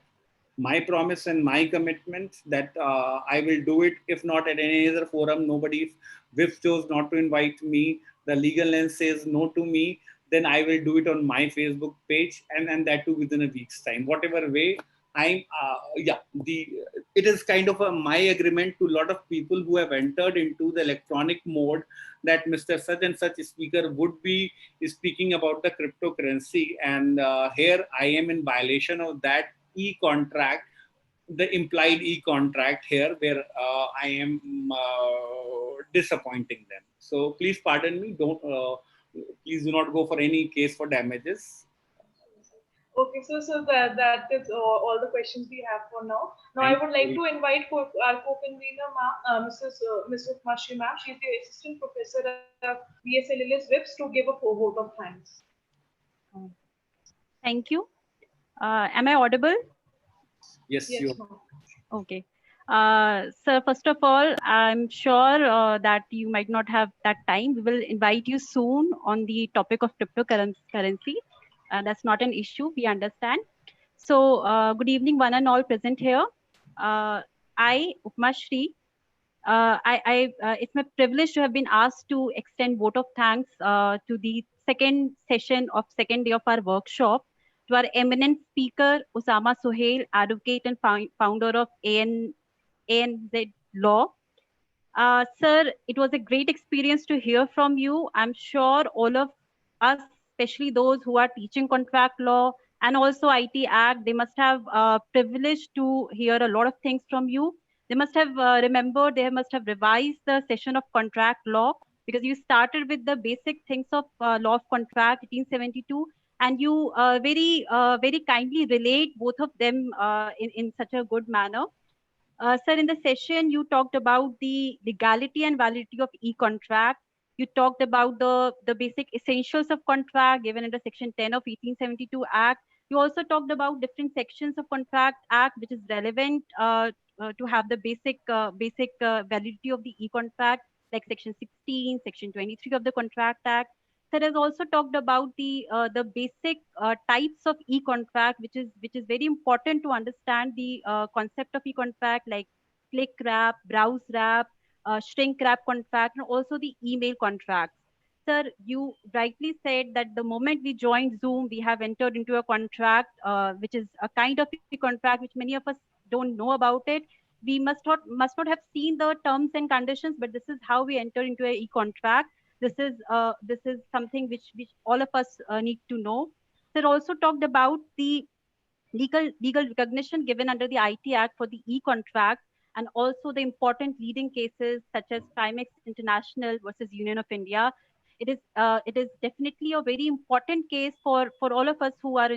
my promise and my commitment that I will do it. If not at any other forum, nobody, if chose not to invite me, the legal lens says no to me, then I will do it on my Facebook page, and that too within a week's time. Whatever way, it is kind of my agreement to a lot of people who have entered into the electronic mode that Mr. Such and such speaker would be speaking about the cryptocurrency, and here I am in violation of that e-contract, the implied e-contract here, where I am disappointing them. So please pardon me. Please do not go for any case for damages. Okay, so that is all the questions we have for now. Now, I would like to invite our co-convener, Mrs. Mashi ma'am. She's the assistant professor of BSLLS WIPS to give a vote of thanks. Thank you. Am I audible? Yes, yes you. Okay. Sir, first of all, I'm sure that you might not have that time. We will invite you soon on the topic of cryptocurrency. That's not an issue. We understand. So, good evening, one and all present here. I, Upma Shri, it's my privilege to have been asked to extend vote of thanks to the second session of second day of our workshop to our eminent speaker, Usama Suhail, advocate and founder of ANZ Law. Sir, it was a great experience to hear from you. I'm sure all of us, especially those who are teaching contract law and also IT Act, they must have privileged to hear a lot of things from you. They must have remembered, they must have revised the session of contract law because you started with the basic things of law of contract 1872, and you very kindly relate both of them in such a good manner. Sir, in the session, you talked about the legality and validity of e-contract. You talked about the basic essentials of contract given under Section 10 of 1872 Act. You also talked about different sections of Contract Act, which is relevant to have the basic validity of the e-contract, like Section 16, Section 23 of the Contract Act. Sir has also talked about the basic types of e-contract, which is very important to understand the concept of e-contract, like click wrap, browse wrap, shrink wrap contract, and also the email contracts. Sir, you rightly said that the moment we joined Zoom, we have entered into a contract, which is a kind of e-contract which many of us don't know about it. We must not have seen the terms and conditions, but this is how we enter into a e-contract. This is something which all of us need to know. Sir also talked about the legal recognition given under the IT Act for the e-contract, and also the important leading cases such as Primex International versus Union of India. It is definitely a very important case for all of us who are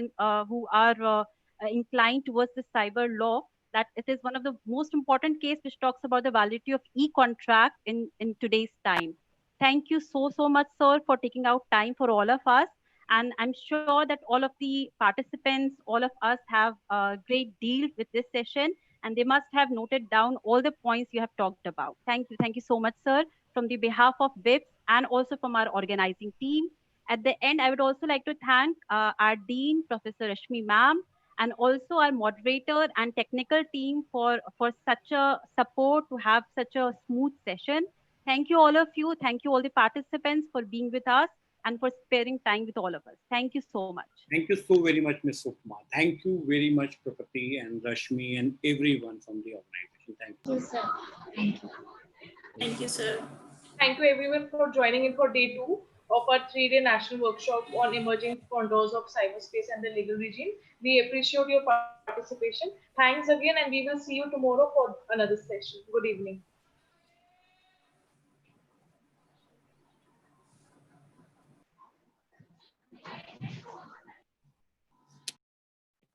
inclined towards the cyber law. That it is one of the most important case which talks about the validity of e-contract in today's time. Thank you so much, sir, for taking out time for all of us. And I'm sure that all of the participants, all of us have a great deal with this session, and they must have noted down all the points you have talked about. Thank you. Thank you so much, sir, from the behalf of WIPS and also from our organizing team. At the end, I would also like to thank our Dean, Professor Rashmi ma'am, and also our moderator and technical team for such a support to have such a smooth session. Thank you all of you. Thank you all the participants for being with us. and for sparing time with all of us. Thank you so much. Thank you so very much, Ms. Upma. Thank you very much, Prapati and Rashmi and everyone from the organization. Thank you. Thank you, sir. Thank you. Thank you, sir. Thank you everyone for joining in for day 2 of our 3-day national workshop on emerging contours of cyberspace and the legal regime. We appreciate your participation. Thanks again, and we will see you tomorrow for another session. Good evening.